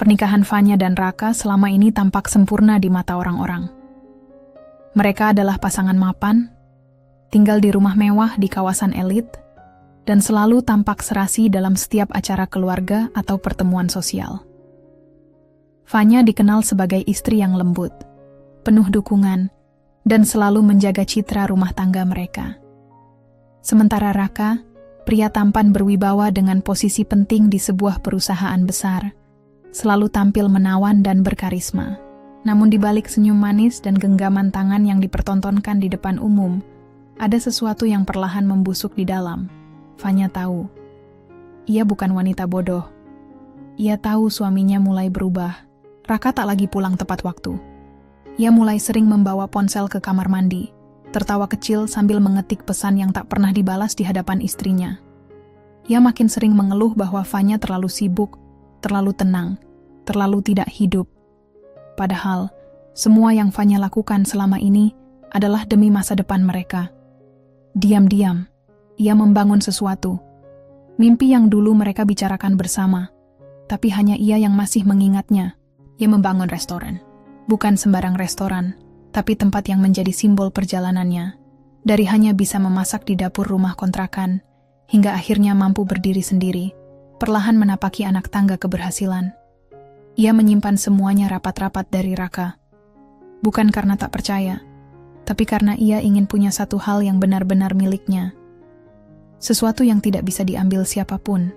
Pernikahan Vanya dan Raka selama ini tampak sempurna di mata orang-orang. Mereka adalah pasangan mapan, tinggal di rumah mewah di kawasan elit, dan selalu tampak serasi dalam setiap acara keluarga atau pertemuan sosial. Vanya dikenal sebagai istri yang lembut, penuh dukungan, dan selalu menjaga citra rumah tangga mereka. Sementara Raka, pria tampan berwibawa dengan posisi penting di sebuah perusahaan besar, selalu tampil menawan dan berkarisma. Namun di balik senyum manis dan genggaman tangan yang dipertontonkan di depan umum, ada sesuatu yang perlahan membusuk di dalam. Vanya tahu, ia bukan wanita bodoh. Ia tahu suaminya mulai berubah. Raka tak lagi pulang tepat waktu. Ia mulai sering membawa ponsel ke kamar mandi, tertawa kecil sambil mengetik pesan yang tak pernah dibalas di hadapan istrinya. Ia makin sering mengeluh bahwa Vanya terlalu sibuk, terlalu tenang, terlalu tidak hidup. Padahal, semua yang Vanya lakukan selama ini adalah demi masa depan mereka. Diam-diam, ia membangun sesuatu. Mimpi yang dulu mereka bicarakan bersama, tapi hanya ia yang masih mengingatnya. Ia membangun restoran. Bukan sembarang restoran, tapi tempat yang menjadi simbol perjalanannya. Dari hanya bisa memasak di dapur rumah kontrakan, hingga akhirnya mampu berdiri sendiri, perlahan menapaki anak tangga keberhasilan. Ia menyimpan semuanya rapat-rapat dari Raka. Bukan karena tak percaya, tapi karena ia ingin punya satu hal yang benar-benar miliknya. Sesuatu yang tidak bisa diambil siapapun,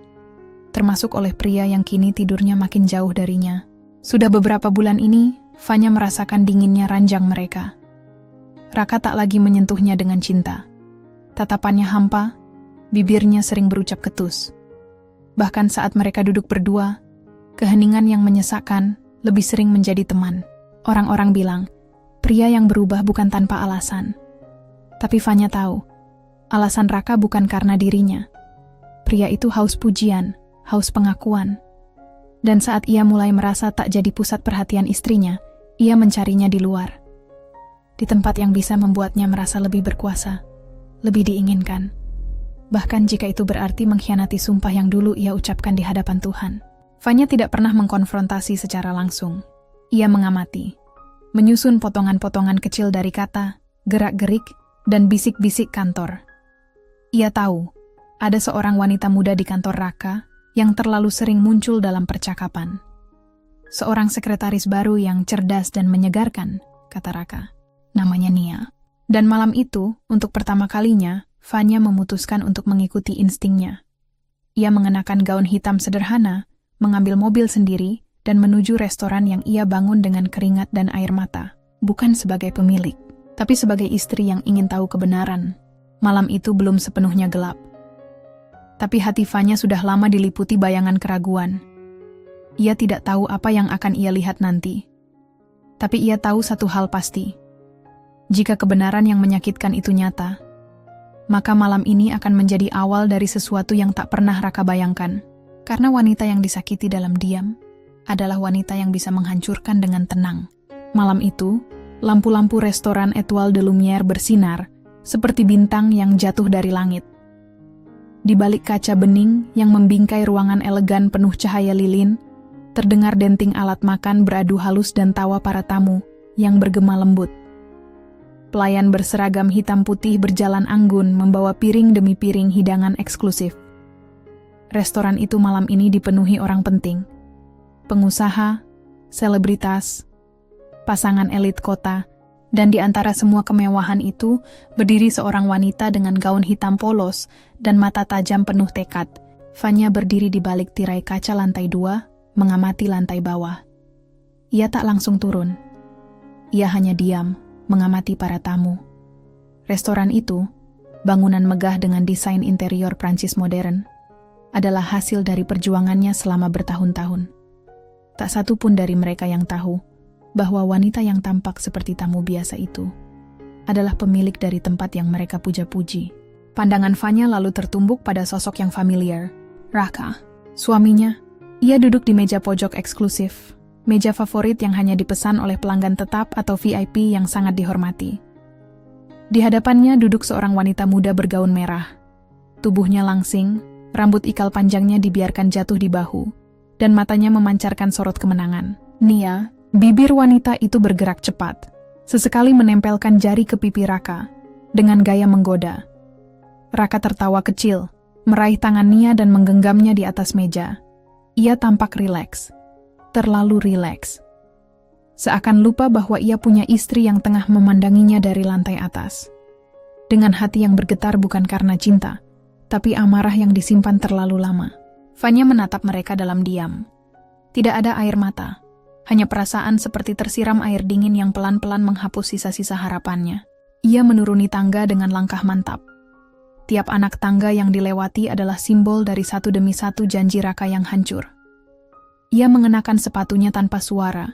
termasuk oleh pria yang kini tidurnya makin jauh darinya. Sudah beberapa bulan ini, Vanya merasakan dinginnya ranjang mereka. Raka tak lagi menyentuhnya dengan cinta. Tatapannya hampa, bibirnya sering berucap ketus. Bahkan saat mereka duduk berdua, keheningan yang menyesakkan lebih sering menjadi teman. Orang-orang bilang, pria yang berubah bukan tanpa alasan. Tapi Vanya tahu, alasan Raka bukan karena dirinya. Pria itu haus pujian, haus pengakuan. Dan saat ia mulai merasa tak jadi pusat perhatian istrinya, ia mencarinya di luar. Di tempat yang bisa membuatnya merasa lebih berkuasa, lebih diinginkan. Bahkan jika itu berarti mengkhianati sumpah yang dulu ia ucapkan di hadapan Tuhan. Vanya tidak pernah mengkonfrontasi secara langsung. Ia mengamati, menyusun potongan-potongan kecil dari kata, gerak-gerik, dan bisik-bisik kantor. Ia tahu, ada seorang wanita muda di kantor Raka yang terlalu sering muncul dalam percakapan. Seorang sekretaris baru yang cerdas dan menyegarkan, kata Raka. Namanya Nia. Dan malam itu, untuk pertama kalinya, Vanya memutuskan untuk mengikuti instingnya. Ia mengenakan gaun hitam sederhana, mengambil mobil sendiri, dan menuju restoran yang ia bangun dengan keringat dan air mata. Bukan sebagai pemilik, tapi sebagai istri yang ingin tahu kebenaran. Malam itu belum sepenuhnya gelap. Tapi hati Vanya sudah lama diliputi bayangan keraguan. Ia tidak tahu apa yang akan ia lihat nanti. Tapi ia tahu satu hal pasti. Jika kebenaran yang menyakitkan itu nyata, maka malam ini akan menjadi awal dari sesuatu yang tak pernah Raka bayangkan. Karena wanita yang disakiti dalam diam adalah wanita yang bisa menghancurkan dengan tenang. Malam itu, lampu-lampu restoran Étoile de Lumière bersinar seperti bintang yang jatuh dari langit. Di balik kaca bening yang membingkai ruangan elegan penuh cahaya lilin, terdengar denting alat makan beradu halus dan tawa para tamu yang bergema lembut. Pelayan berseragam hitam putih berjalan anggun membawa piring demi piring hidangan eksklusif. Restoran itu malam ini dipenuhi orang penting. Pengusaha, selebritas, pasangan elit kota, dan di antara semua kemewahan itu berdiri seorang wanita dengan gaun hitam polos dan mata tajam penuh tekad. Vanya berdiri di balik tirai kaca lantai 2, mengamati lantai bawah. Ia tak langsung turun. Ia hanya diam, mengamati para tamu. Restoran itu, bangunan megah dengan desain interior Prancis modern, adalah hasil dari perjuangannya selama bertahun-tahun. Tak satu pun dari mereka yang tahu bahwa wanita yang tampak seperti tamu biasa itu adalah pemilik dari tempat yang mereka puja-puji. Pandangan Vanya lalu tertumbuk pada sosok yang familiar, Raka. Suaminya, ia duduk di meja pojok eksklusif, meja favorit yang hanya dipesan oleh pelanggan tetap atau VIP yang sangat dihormati. Di hadapannya duduk seorang wanita muda bergaun merah. Tubuhnya langsing, rambut ikal panjangnya dibiarkan jatuh di bahu, dan matanya memancarkan sorot kemenangan. Nia, bibir wanita itu bergerak cepat, sesekali menempelkan jari ke pipi Raka, dengan gaya menggoda. Raka tertawa kecil, meraih tangan Nia dan menggenggamnya di atas meja. Ia tampak rileks, terlalu rileks. Seakan lupa bahwa ia punya istri yang tengah memandanginya dari lantai atas. Dengan hati yang bergetar bukan karena cinta, tapi amarah yang disimpan terlalu lama. Vanya menatap mereka dalam diam. Tidak ada air mata, hanya perasaan seperti tersiram air dingin yang pelan-pelan menghapus sisa-sisa harapannya. Ia menuruni tangga dengan langkah mantap. Tiap anak tangga yang dilewati adalah simbol dari satu demi satu janji Raka yang hancur. Ia mengenakan sepatunya tanpa suara,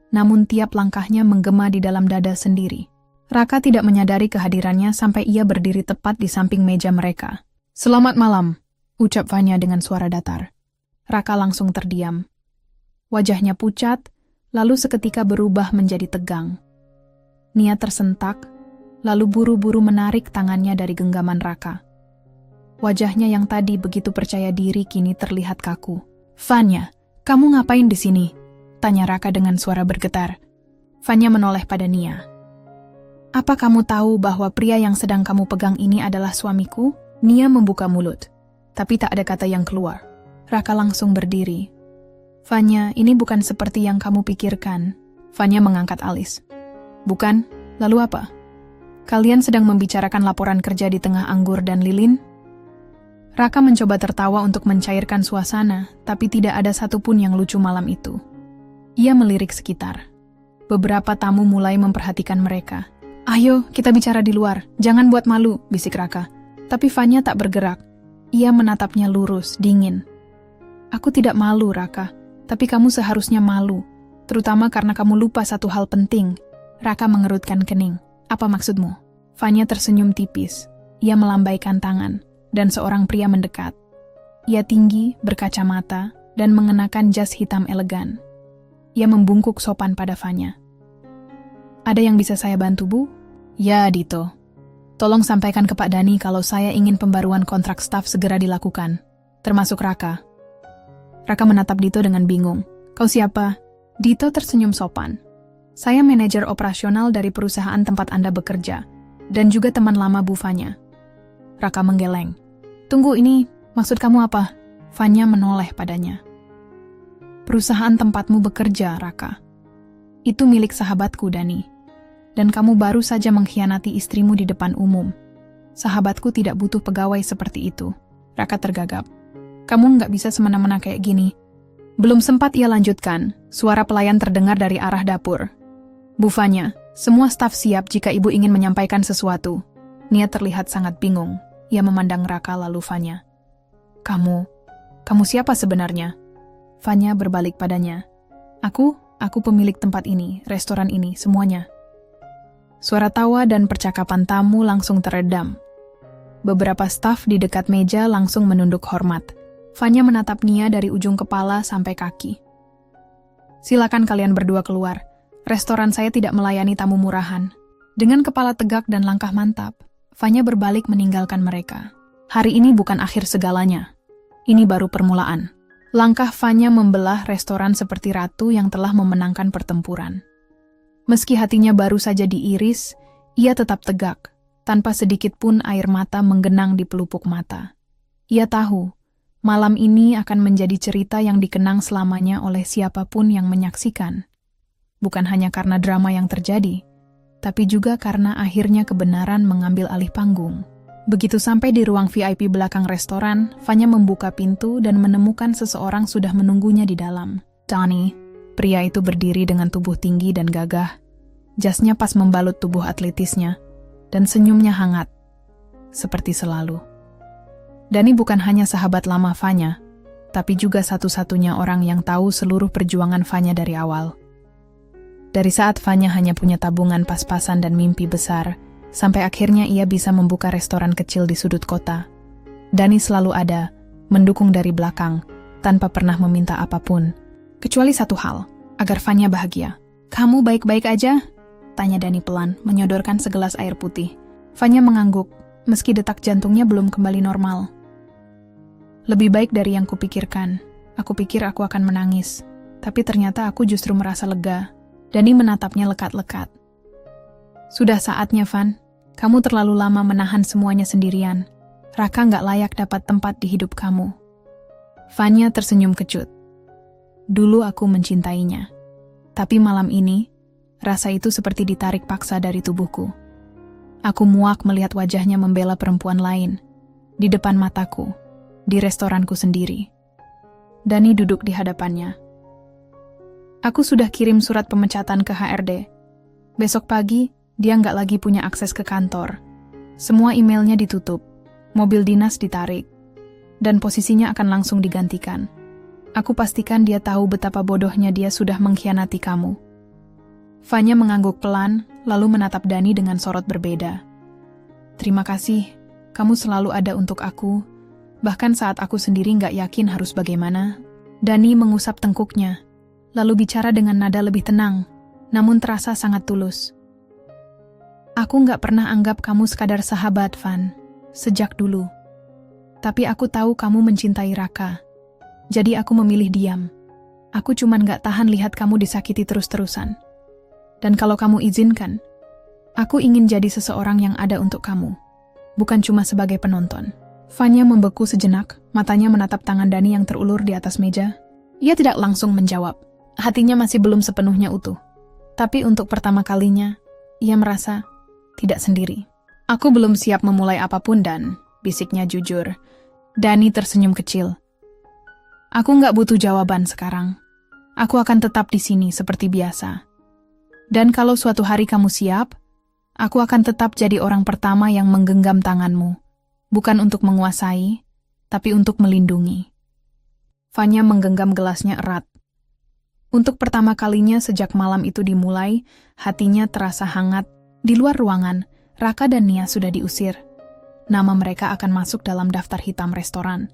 namun tiap langkahnya menggema di dalam dada sendiri. Raka tidak menyadari kehadirannya sampai ia berdiri tepat di samping meja mereka. "Selamat malam," ucap Vanya dengan suara datar. Raka langsung terdiam. Wajahnya pucat, lalu seketika berubah menjadi tegang. Nia tersentak, lalu buru-buru menarik tangannya dari genggaman Raka. Wajahnya yang tadi begitu percaya diri kini terlihat kaku. "Vanya, kamu ngapain di sini?" tanya Raka dengan suara bergetar. Vanya menoleh pada Nia. "Apa kamu tahu bahwa pria yang sedang kamu pegang ini adalah suamiku?" Nia membuka mulut, tapi tak ada kata yang keluar. Raka langsung berdiri. "Vanya, ini bukan seperti yang kamu pikirkan." Vanya mengangkat alis. "Bukan? Lalu apa? Kalian sedang membicarakan laporan kerja di tengah anggur dan lilin?" Raka mencoba tertawa untuk mencairkan suasana, tapi tidak ada satupun yang lucu malam itu. Ia melirik sekitar. Beberapa tamu mulai memperhatikan mereka. "Ayo, kita bicara di luar. Jangan buat malu," bisik Raka. Tapi Vanya tak bergerak. Ia menatapnya lurus, dingin. "Aku tidak malu, Raka. Tapi kamu seharusnya malu. Terutama karena kamu lupa satu hal penting." Raka mengerutkan kening. "Apa maksudmu?" Vanya tersenyum tipis. Ia melambaikan tangan, dan seorang pria mendekat. Ia tinggi, berkacamata, dan mengenakan jas hitam elegan. Ia membungkuk sopan pada Vanya. "Ada yang bisa saya bantu, Bu?" "Ya, Dito. Tolong sampaikan ke Pak Dani kalau saya ingin pembaruan kontrak staf segera dilakukan, termasuk Raka." Raka menatap Dito dengan bingung. "Kau siapa?" Dito tersenyum sopan. "Saya manajer operasional dari perusahaan tempat Anda bekerja, dan juga teman lama Bu Vanya." Raka menggeleng. "Tunggu, ini maksud kamu apa?" Vanya menoleh padanya. "Perusahaan tempatmu bekerja, Raka. Itu milik sahabatku, Dani. Dan kamu baru saja mengkhianati istrimu di depan umum. Sahabatku tidak butuh pegawai seperti itu." Raka tergagap. "Kamu nggak bisa semena-mena kayak gini." Belum sempat ia lanjutkan, suara pelayan terdengar dari arah dapur. "Bu Vanya, semua staf siap jika ibu ingin menyampaikan sesuatu." Nia terlihat sangat bingung. Ia memandang Raka lalu Vanya. Kamu siapa sebenarnya?" Vanya berbalik padanya. Aku pemilik tempat ini, restoran ini, semuanya." Suara tawa dan percakapan tamu langsung teredam. Beberapa staf di dekat meja langsung menunduk hormat. Vanya menatap Nia dari ujung kepala sampai kaki. "Silakan kalian berdua keluar. Restoran saya tidak melayani tamu murahan." Dengan kepala tegak dan langkah mantap, Vanya berbalik meninggalkan mereka. Hari ini bukan akhir segalanya. Ini baru permulaan. Langkah Vanya membelah restoran seperti ratu yang telah memenangkan pertempuran. Meski hatinya baru saja diiris, ia tetap tegak, tanpa sedikit pun air mata menggenang di pelupuk mata. Ia tahu, malam ini akan menjadi cerita yang dikenang selamanya oleh siapapun yang menyaksikan. Bukan hanya karena drama yang terjadi, tapi juga karena akhirnya kebenaran mengambil alih panggung. Begitu sampai di ruang VIP belakang restoran, Vanya membuka pintu dan menemukan seseorang sudah menunggunya di dalam. Donnie, pria itu berdiri dengan tubuh tinggi dan gagah. Jasnya pas membalut tubuh atletisnya, dan senyumnya hangat, seperti selalu. Donnie bukan hanya sahabat lama Vanya, tapi juga satu-satunya orang yang tahu seluruh perjuangan Vanya dari awal. Dari saat Vanya hanya punya tabungan pas-pasan dan mimpi besar, sampai akhirnya ia bisa membuka restoran kecil di sudut kota. Donnie selalu ada, mendukung dari belakang, tanpa pernah meminta apapun. Kecuali satu hal, agar Vanya bahagia. "Kamu baik-baik aja?" tanya Donnie pelan, menyodorkan segelas air putih. Vanya mengangguk, meski detak jantungnya belum kembali normal. "Lebih baik dari yang kupikirkan." Aku pikir aku akan menangis, tapi ternyata aku justru merasa lega. Dani menatapnya lekat-lekat. Sudah saatnya, Van. Kamu terlalu lama menahan semuanya sendirian. Raka nggak layak dapat tempat di hidup kamu. Vanya tersenyum kecut. Dulu aku mencintainya. Tapi malam ini, rasa itu seperti ditarik paksa dari tubuhku. Aku muak melihat wajahnya membela perempuan lain. Di depan mataku, di restoranku sendiri. Dani duduk di hadapannya. Aku sudah kirim surat pemecatan ke HRD. Besok pagi, dia nggak lagi punya akses ke kantor. Semua emailnya ditutup, mobil dinas ditarik, dan posisinya akan langsung digantikan. Aku pastikan dia tahu betapa bodohnya dia sudah mengkhianati kamu. Vanya mengangguk pelan, lalu menatap Dani dengan sorot berbeda. Terima kasih, kamu selalu ada untuk aku, bahkan saat aku sendiri nggak yakin harus bagaimana. Dani mengusap tengkuknya, lalu bicara dengan nada lebih tenang, namun terasa sangat tulus. Aku nggak pernah anggap kamu sekadar sahabat, Van, sejak dulu. Tapi aku tahu kamu mencintai Raka. Jadi aku memilih diam. Aku cuman nggak tahan lihat kamu disakiti terus-terusan. Dan kalau kamu izinkan, aku ingin jadi seseorang yang ada untuk kamu. Bukan cuma sebagai penonton. Vanya membeku sejenak, matanya menatap tangan Dani yang terulur di atas meja. Ia tidak langsung menjawab. Hatinya masih belum sepenuhnya utuh. Tapi untuk pertama kalinya, ia merasa tidak sendiri. Aku belum siap memulai apapun dan, bisiknya jujur. Dani tersenyum kecil. Aku nggak butuh jawaban sekarang. Aku akan tetap di sini seperti biasa. Dan kalau suatu hari kamu siap, aku akan tetap jadi orang pertama yang menggenggam tanganmu. Bukan untuk menguasai, tapi untuk melindungi. Vanya menggenggam gelasnya erat. Untuk pertama kalinya sejak malam itu dimulai, hatinya terasa hangat. Di luar ruangan, Raka dan Nia sudah diusir. Nama mereka akan masuk dalam daftar hitam restoran.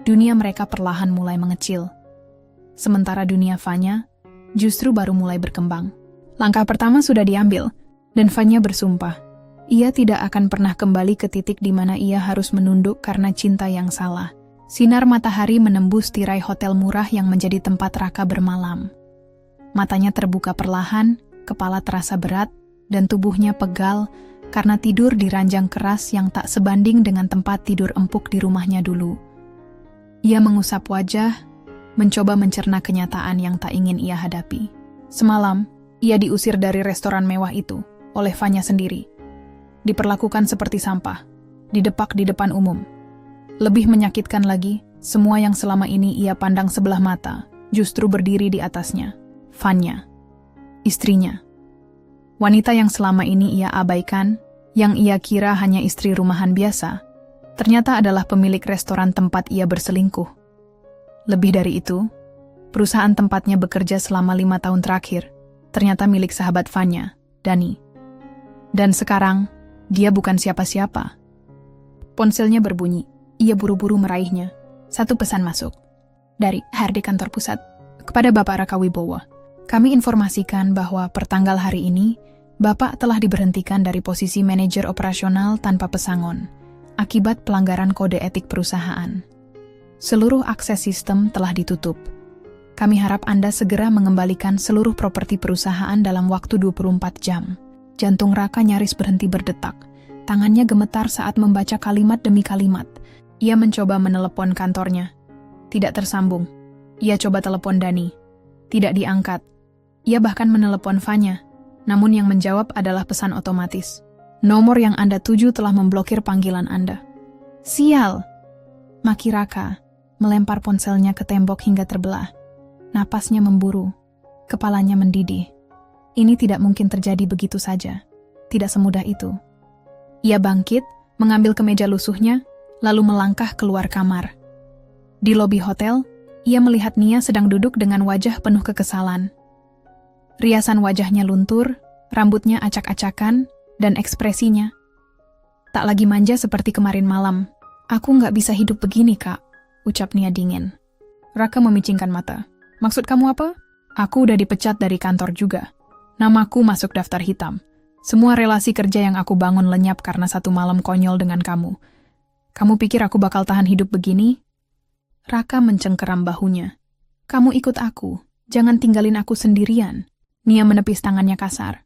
Dunia mereka perlahan mulai mengecil. Sementara dunia Vanya justru baru mulai berkembang. Langkah pertama sudah diambil, dan Vanya bersumpah. Ia tidak akan pernah kembali ke titik di mana ia harus menunduk karena cinta yang salah. Sinar matahari menembus tirai hotel murah yang menjadi tempat Raka bermalam. Matanya terbuka perlahan, kepala terasa berat, dan tubuhnya pegal karena tidur di ranjang keras yang tak sebanding dengan tempat tidur empuk di rumahnya dulu. Ia mengusap wajah, mencoba mencerna kenyataan yang tak ingin ia hadapi. Semalam, ia diusir dari restoran mewah itu oleh Vanya sendiri. Diperlakukan seperti sampah, didepak di depan umum. Lebih menyakitkan lagi, semua yang selama ini ia pandang sebelah mata justru berdiri di atasnya. Vanya, istrinya. Wanita yang selama ini ia abaikan, yang ia kira hanya istri rumahan biasa, ternyata adalah pemilik restoran tempat ia berselingkuh. Lebih dari itu, perusahaan tempatnya bekerja selama 5 tahun terakhir, ternyata milik sahabat Vanya, Dani. Dan sekarang, dia bukan siapa-siapa. Ponselnya berbunyi, ia buru-buru meraihnya. Satu pesan masuk. Dari HRD Kantor Pusat, kepada Bapak Raka Wibowo. Kami informasikan bahwa pertanggal hari ini, Bapak telah diberhentikan dari posisi manajer operasional tanpa pesangon, akibat pelanggaran kode etik perusahaan. Seluruh akses sistem telah ditutup. Kami harap Anda segera mengembalikan seluruh properti perusahaan dalam waktu 24 jam. Jantung Raka nyaris berhenti berdetak. Tangannya gemetar saat membaca kalimat demi kalimat. Ia mencoba menelepon kantornya. Tidak tersambung. Ia coba telepon Dani. Tidak diangkat. Ia bahkan menelepon Vanya. Namun yang menjawab adalah pesan otomatis. Nomor yang Anda tuju telah memblokir panggilan Anda. Sial! Maki Raka, melempar ponselnya ke tembok hingga terbelah. Napasnya memburu. Kepalanya mendidih. Ini tidak mungkin terjadi begitu saja. Tidak semudah itu. Ia bangkit, mengambil kemeja lusuhnya, lalu melangkah keluar kamar. Di lobi hotel, ia melihat Nia sedang duduk dengan wajah penuh kekesalan. Riasan wajahnya luntur, rambutnya acak-acakan, dan ekspresinya tak lagi manja seperti kemarin malam. Aku nggak bisa hidup begini, Kak, ucap Nia dingin. Raka memicingkan mata. Maksud kamu apa? Aku udah dipecat dari kantor juga. Namaku masuk daftar hitam. Semua relasi kerja yang aku bangun lenyap karena satu malam konyol dengan kamu. Kamu pikir aku bakal tahan hidup begini? Raka mencengkeram bahunya. Kamu ikut aku, jangan tinggalin aku sendirian. Nia menepis tangannya kasar.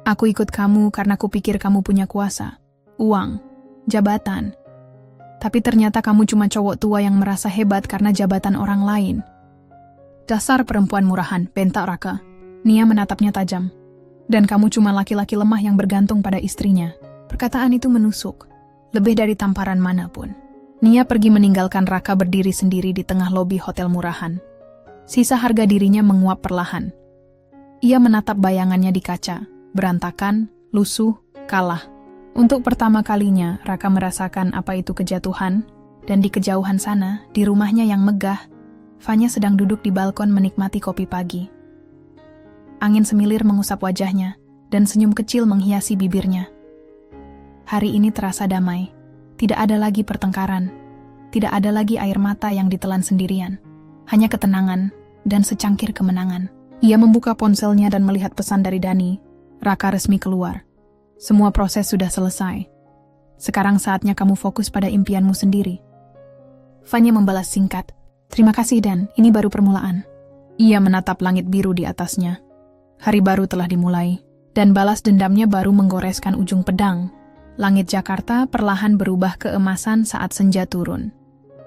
Aku ikut kamu karena kupikir kamu punya kuasa, uang, jabatan. Tapi ternyata kamu cuma cowok tua yang merasa hebat karena jabatan orang lain. Dasar perempuan murahan, bentak Raka. Nia menatapnya tajam. Dan kamu cuma laki-laki lemah yang bergantung pada istrinya. Perkataan itu menusuk, lebih dari tamparan manapun. Nia pergi meninggalkan Raka berdiri sendiri di tengah lobi hotel murahan. Sisa harga dirinya menguap perlahan. Ia menatap bayangannya di kaca, berantakan, lusuh, kalah. Untuk pertama kalinya, Raka merasakan apa itu kejatuhan, dan di kejauhan sana, di rumahnya yang megah, Fanya sedang duduk di balkon menikmati kopi pagi. Angin semilir mengusap wajahnya, dan senyum kecil menghiasi bibirnya. Hari ini terasa damai. Tidak ada lagi pertengkaran. Tidak ada lagi air mata yang ditelan sendirian. Hanya ketenangan dan secangkir kemenangan. Ia membuka ponselnya dan melihat pesan dari Dani. Raka resmi keluar. Semua proses sudah selesai. Sekarang saatnya kamu fokus pada impianmu sendiri. Fanya membalas singkat. Terima kasih Dan, ini baru permulaan. Ia menatap langit biru di atasnya. Hari baru telah dimulai, dan balas dendamnya baru menggoreskan ujung pedang. Langit Jakarta perlahan berubah keemasan saat senja turun.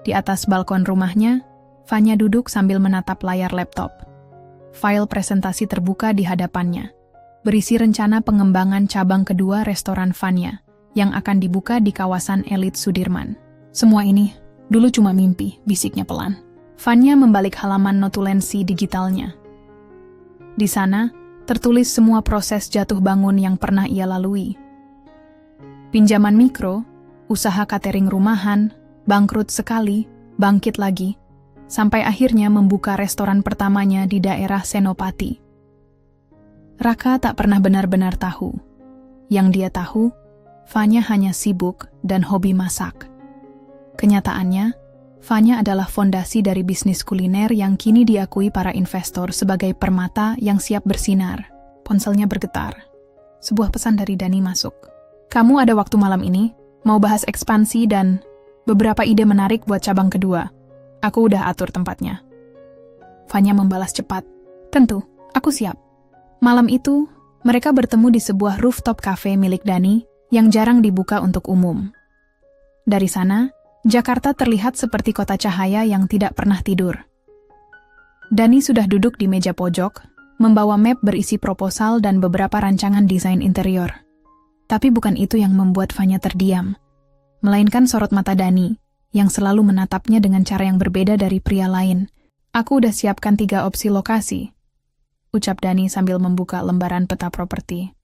Di atas balkon rumahnya, Fanya duduk sambil menatap layar laptop. File presentasi terbuka di hadapannya, berisi rencana pengembangan cabang kedua restoran Fanya, yang akan dibuka di kawasan elit Sudirman. Semua ini dulu cuma mimpi, bisiknya pelan. Fanya membalik halaman notulensi digitalnya. Di sana, tertulis semua proses jatuh bangun yang pernah ia lalui. Pinjaman mikro, usaha catering rumahan, bangkrut sekali, bangkit lagi, sampai akhirnya membuka restoran pertamanya di daerah Senopati. Raka tak pernah benar-benar tahu. Yang dia tahu, Fanya hanya sibuk dan hobi masak. Kenyataannya, Fanya adalah fondasi dari bisnis kuliner yang kini diakui para investor sebagai permata yang siap bersinar. Ponselnya bergetar. Sebuah pesan dari Dani masuk. Kamu ada waktu malam ini? Mau bahas ekspansi dan beberapa ide menarik buat cabang kedua. Aku udah atur tempatnya. Fanya membalas cepat. Tentu, aku siap. Malam itu, mereka bertemu di sebuah rooftop cafe milik Dani yang jarang dibuka untuk umum. Dari sana, Jakarta terlihat seperti kota cahaya yang tidak pernah tidur. Dani sudah duduk di meja pojok, membawa map berisi proposal dan beberapa rancangan desain interior. Tapi bukan itu yang membuat Fanya terdiam, melainkan sorot mata Dani, yang selalu menatapnya dengan cara yang berbeda dari pria lain. Aku udah siapkan 3 opsi lokasi, ucap Dani sambil membuka lembaran peta properti.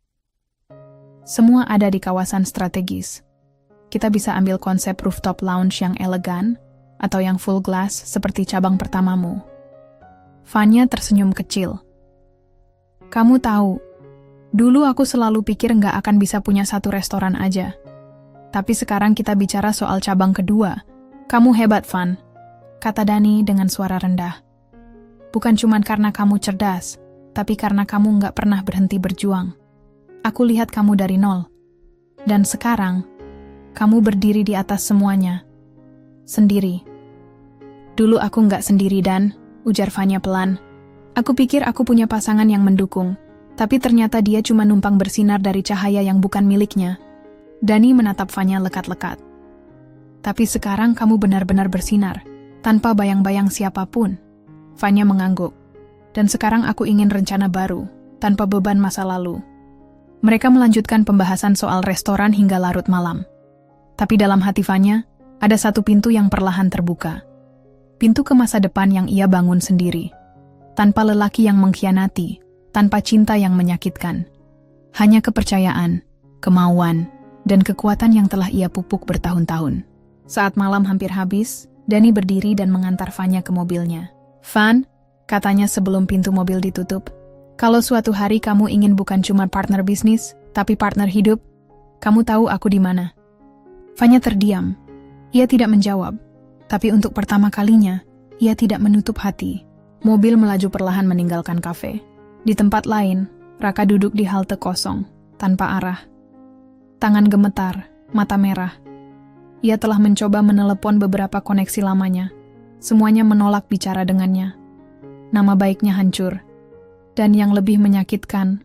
Semua ada di kawasan strategis. Kita bisa ambil konsep rooftop lounge yang elegan, atau yang full glass seperti cabang pertamamu. Fanya tersenyum kecil. Kamu tahu, dulu aku selalu pikir nggak akan bisa punya satu restoran aja. Tapi sekarang kita bicara soal cabang kedua. Kamu hebat, Van, kata Dani dengan suara rendah. Bukan cuma karena kamu cerdas, tapi karena kamu nggak pernah berhenti berjuang. Aku lihat kamu dari nol. Dan sekarang, kamu berdiri di atas semuanya. Sendiri. Dulu aku nggak sendiri Dan, ujar Fanya pelan. Aku pikir aku punya pasangan yang mendukung, tapi ternyata dia cuma numpang bersinar dari cahaya yang bukan miliknya. Dani menatap Fanya lekat-lekat. Tapi sekarang kamu benar-benar bersinar, tanpa bayang-bayang siapapun. Fanya mengangguk. Dan sekarang aku ingin rencana baru, tanpa beban masa lalu. Mereka melanjutkan pembahasan soal restoran hingga larut malam. Tapi dalam hati Fanya, ada satu pintu yang perlahan terbuka. Pintu ke masa depan yang ia bangun sendiri. Tanpa lelaki yang mengkhianati, tanpa cinta yang menyakitkan. Hanya kepercayaan, kemauan, dan kekuatan yang telah ia pupuk bertahun-tahun. Saat malam hampir habis, Dani berdiri dan mengantar Fanya ke mobilnya. Van, katanya sebelum pintu mobil ditutup, kalau suatu hari kamu ingin bukan cuma partner bisnis, tapi partner hidup, kamu tahu aku di mana. Fanya terdiam. Ia tidak menjawab, tapi untuk pertama kalinya, ia tidak menutup hati. Mobil melaju perlahan meninggalkan kafe. Di tempat lain, Raka duduk di halte kosong, tanpa arah. Tangan gemetar, mata merah. Ia telah mencoba menelepon beberapa koneksi lamanya, Semuanya menolak bicara dengannya. Nama baiknya hancur. Dan yang lebih menyakitkan,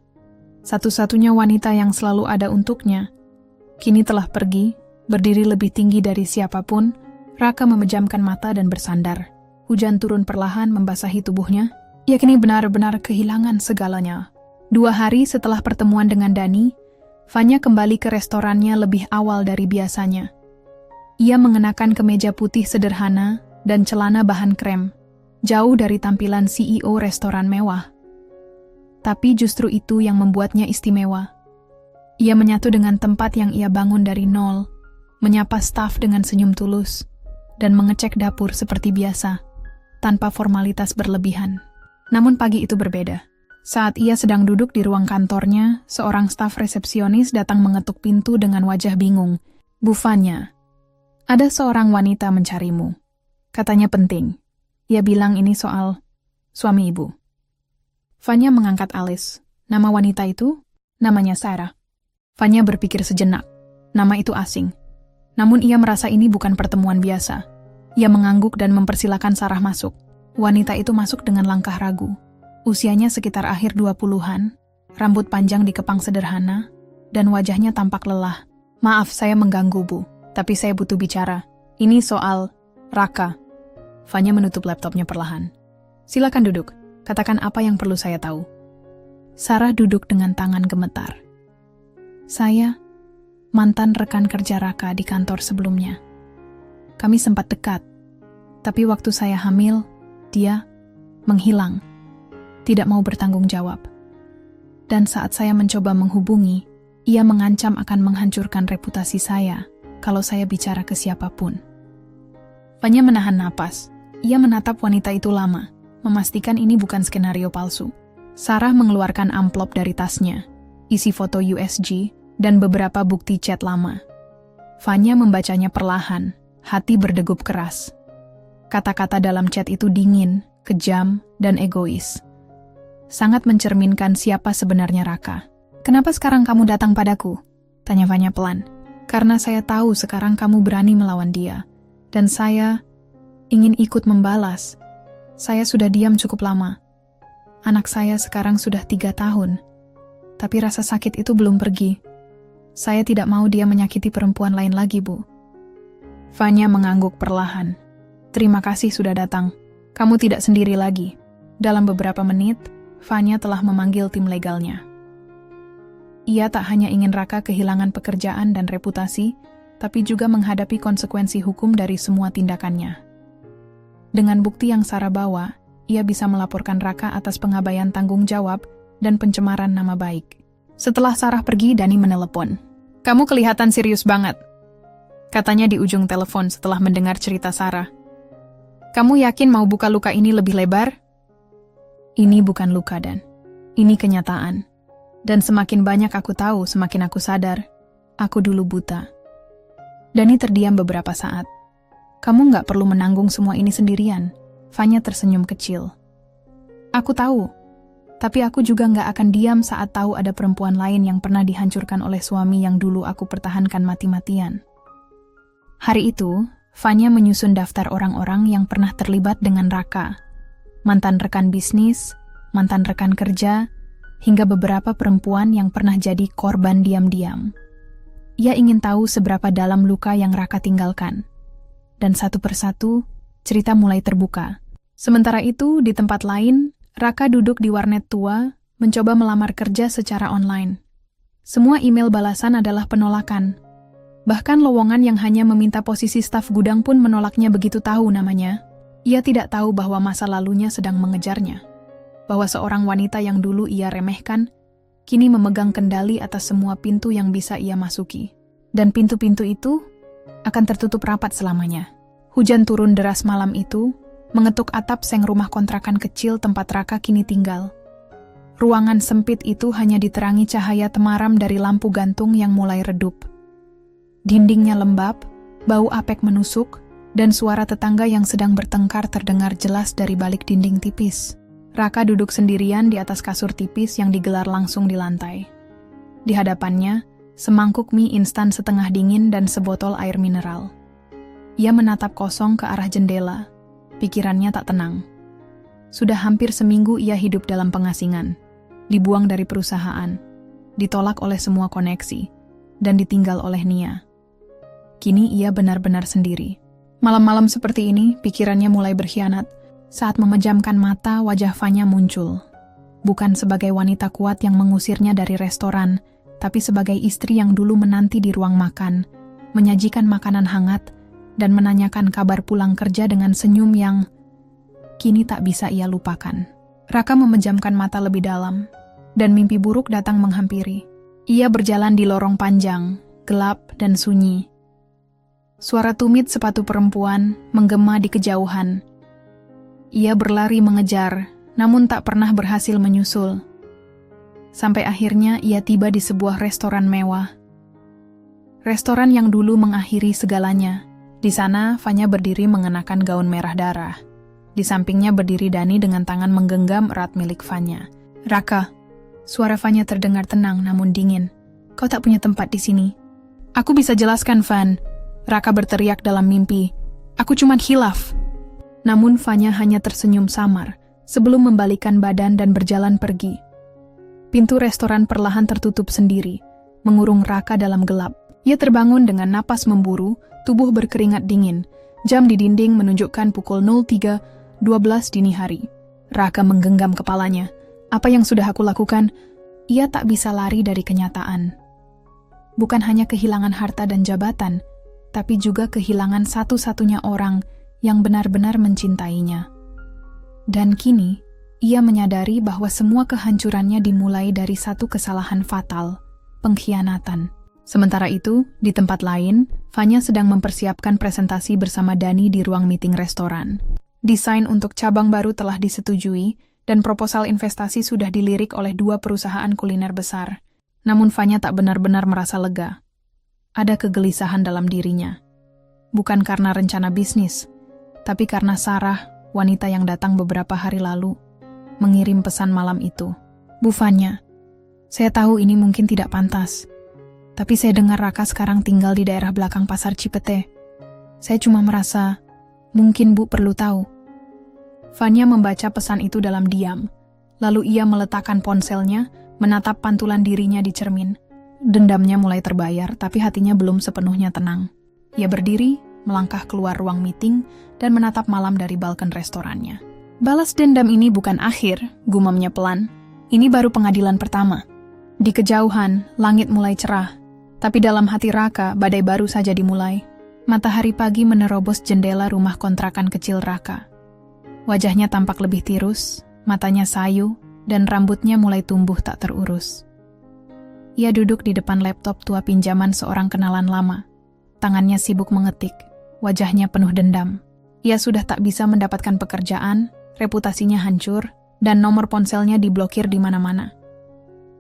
satu-satunya wanita yang selalu ada untuknya, kini telah pergi, berdiri lebih tinggi dari siapapun. Raka memejamkan mata dan bersandar. Hujan turun perlahan membasahi tubuhnya. Ia kini benar-benar kehilangan segalanya. 2 hari setelah pertemuan dengan Dani, Vanya kembali ke restorannya lebih awal dari biasanya. Ia mengenakan kemeja putih sederhana dan celana bahan krem, jauh dari tampilan CEO restoran mewah. Tapi justru itu yang membuatnya istimewa. Ia menyatu dengan tempat yang ia bangun dari nol, menyapa staf dengan senyum tulus, dan mengecek dapur seperti biasa, tanpa formalitas berlebihan. Namun pagi itu berbeda. Saat ia sedang duduk di ruang kantornya, seorang staf resepsionis datang mengetuk pintu dengan wajah bingung. "Bu Vanya, ada seorang wanita mencarimu. Katanya penting. Ia bilang ini soal suami ibu." Vanya mengangkat alis. Nama wanita itu? Namanya Sarah. Vanya berpikir sejenak. Nama itu asing. Namun ia merasa ini bukan pertemuan biasa. Ia mengangguk dan mempersilakan Sarah masuk. Wanita itu masuk dengan langkah ragu. Usianya sekitar akhir 20-an, rambut panjang dikepang sederhana, dan wajahnya tampak lelah. "Maaf, saya mengganggu, Bu, tapi saya butuh bicara. Ini soal Raka." Vanya menutup laptopnya perlahan. "Silakan duduk. Katakan apa yang perlu saya tahu." Sarah duduk dengan tangan gemetar. "Saya mantan rekan kerja Raka di kantor sebelumnya. Kami sempat dekat, tapi waktu saya hamil, dia menghilang, tidak mau bertanggung jawab. Dan saat saya mencoba menghubungi, ia mengancam akan menghancurkan reputasi saya kalau saya bicara ke siapapun." Vanya menahan napas. Ia menatap wanita itu lama, memastikan ini bukan skenario palsu. Sarah mengeluarkan amplop dari tasnya, isi foto USG, dan beberapa bukti chat lama. Vanya membacanya perlahan, hati berdegup keras. Kata-kata dalam chat itu dingin, kejam, dan egois. Sangat mencerminkan siapa sebenarnya Raka. "Kenapa sekarang kamu datang padaku?" tanya Vanya pelan. "Karena saya tahu sekarang kamu berani melawan dia. Dan saya ingin ikut membalas. Saya sudah diam cukup lama. Anak saya sekarang sudah 3 tahun. Tapi rasa sakit itu belum pergi. Saya tidak mau dia menyakiti perempuan lain lagi, Bu." Vanya mengangguk perlahan. "Terima kasih sudah datang. Kamu tidak sendiri lagi." Dalam beberapa menit, Vanya telah memanggil tim legalnya. Ia tak hanya ingin Raka kehilangan pekerjaan dan reputasi, tapi juga menghadapi konsekuensi hukum dari semua tindakannya. Dengan bukti yang Sarah bawa, ia bisa melaporkan Raka atas pengabaian tanggung jawab dan pencemaran nama baik. Setelah Sarah pergi, Dani menelepon. "Kamu kelihatan serius banget," katanya di ujung telepon setelah mendengar cerita Sarah. "Kamu yakin mau buka luka ini lebih lebar?" "Ini bukan luka, Dan. Ini kenyataan. Dan semakin banyak aku tahu, semakin aku sadar, aku dulu buta." Dani terdiam beberapa saat. "Kamu nggak perlu menanggung semua ini sendirian." Vanya tersenyum kecil. "Aku tahu, tapi aku juga nggak akan diam saat tahu ada perempuan lain yang pernah dihancurkan oleh suami yang dulu aku pertahankan mati-matian." Hari itu, Vanya menyusun daftar orang-orang yang pernah terlibat dengan Raka. Mantan rekan bisnis, mantan rekan kerja, hingga beberapa perempuan yang pernah jadi korban diam-diam. Ia ingin tahu seberapa dalam luka yang Raka tinggalkan. Dan satu persatu, cerita mulai terbuka. Sementara itu, di tempat lain, Raka duduk di warnet tua, mencoba melamar kerja secara online. Semua email balasan adalah penolakan. Bahkan lowongan yang hanya meminta posisi staf gudang pun menolaknya begitu tahu namanya. Ia tidak tahu bahwa masa lalunya sedang mengejarnya. Bahwa seorang wanita yang dulu ia remehkan, kini memegang kendali atas semua pintu yang bisa ia masuki. Dan pintu-pintu itu akan tertutup rapat selamanya. Hujan turun deras malam itu, mengetuk atap seng rumah kontrakan kecil tempat Raka kini tinggal. Ruangan sempit itu hanya diterangi cahaya temaram dari lampu gantung yang mulai redup. Dindingnya lembab, bau apek menusuk, dan suara tetangga yang sedang bertengkar terdengar jelas dari balik dinding tipis. Raka duduk sendirian di atas kasur tipis yang digelar langsung di lantai. Di hadapannya, semangkuk mie instan setengah dingin dan sebotol air mineral. Ia menatap kosong ke arah jendela, Pikirannya tak tenang. Sudah hampir seminggu ia hidup dalam pengasingan, dibuang dari perusahaan, ditolak oleh semua koneksi, dan ditinggal oleh Nia. Kini ia benar-benar sendiri. Malam-malam seperti ini, pikirannya mulai berkhianat. Saat memejamkan mata, wajah Fanya muncul. Bukan sebagai wanita kuat yang mengusirnya dari restoran, tapi sebagai istri yang dulu menanti di ruang makan, menyajikan makanan hangat, dan menanyakan kabar pulang kerja dengan senyum yang kini tak bisa ia lupakan. Raka memejamkan mata lebih dalam, dan mimpi buruk datang menghampiri. Ia berjalan di lorong panjang, gelap dan sunyi. Suara tumit sepatu perempuan menggema di kejauhan. Ia berlari mengejar, namun tak pernah berhasil menyusul. Sampai akhirnya ia tiba di sebuah restoran mewah. Restoran yang dulu mengakhiri segalanya. Di sana, Fanya berdiri mengenakan gaun merah darah. Di sampingnya berdiri Dani dengan tangan menggenggam erat milik Fanya. "Raka," suara Fanya terdengar tenang namun dingin. "Kau tak punya tempat di sini." "Aku bisa jelaskan, Van," Raka berteriak dalam mimpi. "Aku cuman hilaf." Namun Fanya hanya tersenyum samar sebelum membalikkan badan dan berjalan pergi. Pintu restoran perlahan tertutup sendiri, mengurung Raka dalam gelap. Ia terbangun dengan napas memburu, tubuh berkeringat dingin. Jam di dinding menunjukkan pukul 03.12 dini hari. Raka menggenggam kepalanya. Apa yang sudah aku lakukan? Ia tak bisa lari dari kenyataan. Bukan hanya kehilangan harta dan jabatan, tapi juga kehilangan satu-satunya orang yang benar-benar mencintainya. Dan kini, ia menyadari bahwa semua kehancurannya dimulai dari satu kesalahan fatal, pengkhianatan. Sementara itu, di tempat lain, Fanya sedang mempersiapkan presentasi bersama Dani di ruang meeting restoran. Desain untuk cabang baru telah disetujui, dan proposal investasi sudah dilirik oleh 2 perusahaan kuliner besar. Namun Fanya tak benar-benar merasa lega. Ada kegelisahan dalam dirinya. Bukan karena rencana bisnis, tapi karena Sarah, wanita yang datang beberapa hari lalu, mengirim pesan malam itu. "Bu Fanya, saya tahu ini mungkin tidak pantas, tapi saya dengar Raka sekarang tinggal di daerah belakang Pasar Cipete. Saya cuma merasa, mungkin Bu perlu tahu." Fanya membaca pesan itu dalam diam. Lalu ia meletakkan ponselnya, menatap pantulan dirinya di cermin. Dendamnya mulai terbayar, tapi hatinya belum sepenuhnya tenang. Ia berdiri, melangkah keluar ruang meeting, dan menatap malam dari balkon restorannya. "Balas dendam ini bukan akhir," gumamnya pelan. "Ini baru pengadilan pertama." Di kejauhan, langit mulai cerah. Tapi dalam hati Raka, badai baru saja dimulai. Matahari pagi menerobos jendela rumah kontrakan kecil Raka. Wajahnya tampak lebih tirus, matanya sayu, dan rambutnya mulai tumbuh tak terurus. Ia duduk di depan laptop tua pinjaman seorang kenalan lama. Tangannya sibuk mengetik, wajahnya penuh dendam. Ia sudah tak bisa mendapatkan pekerjaan, reputasinya hancur, dan nomor ponselnya diblokir di mana-mana.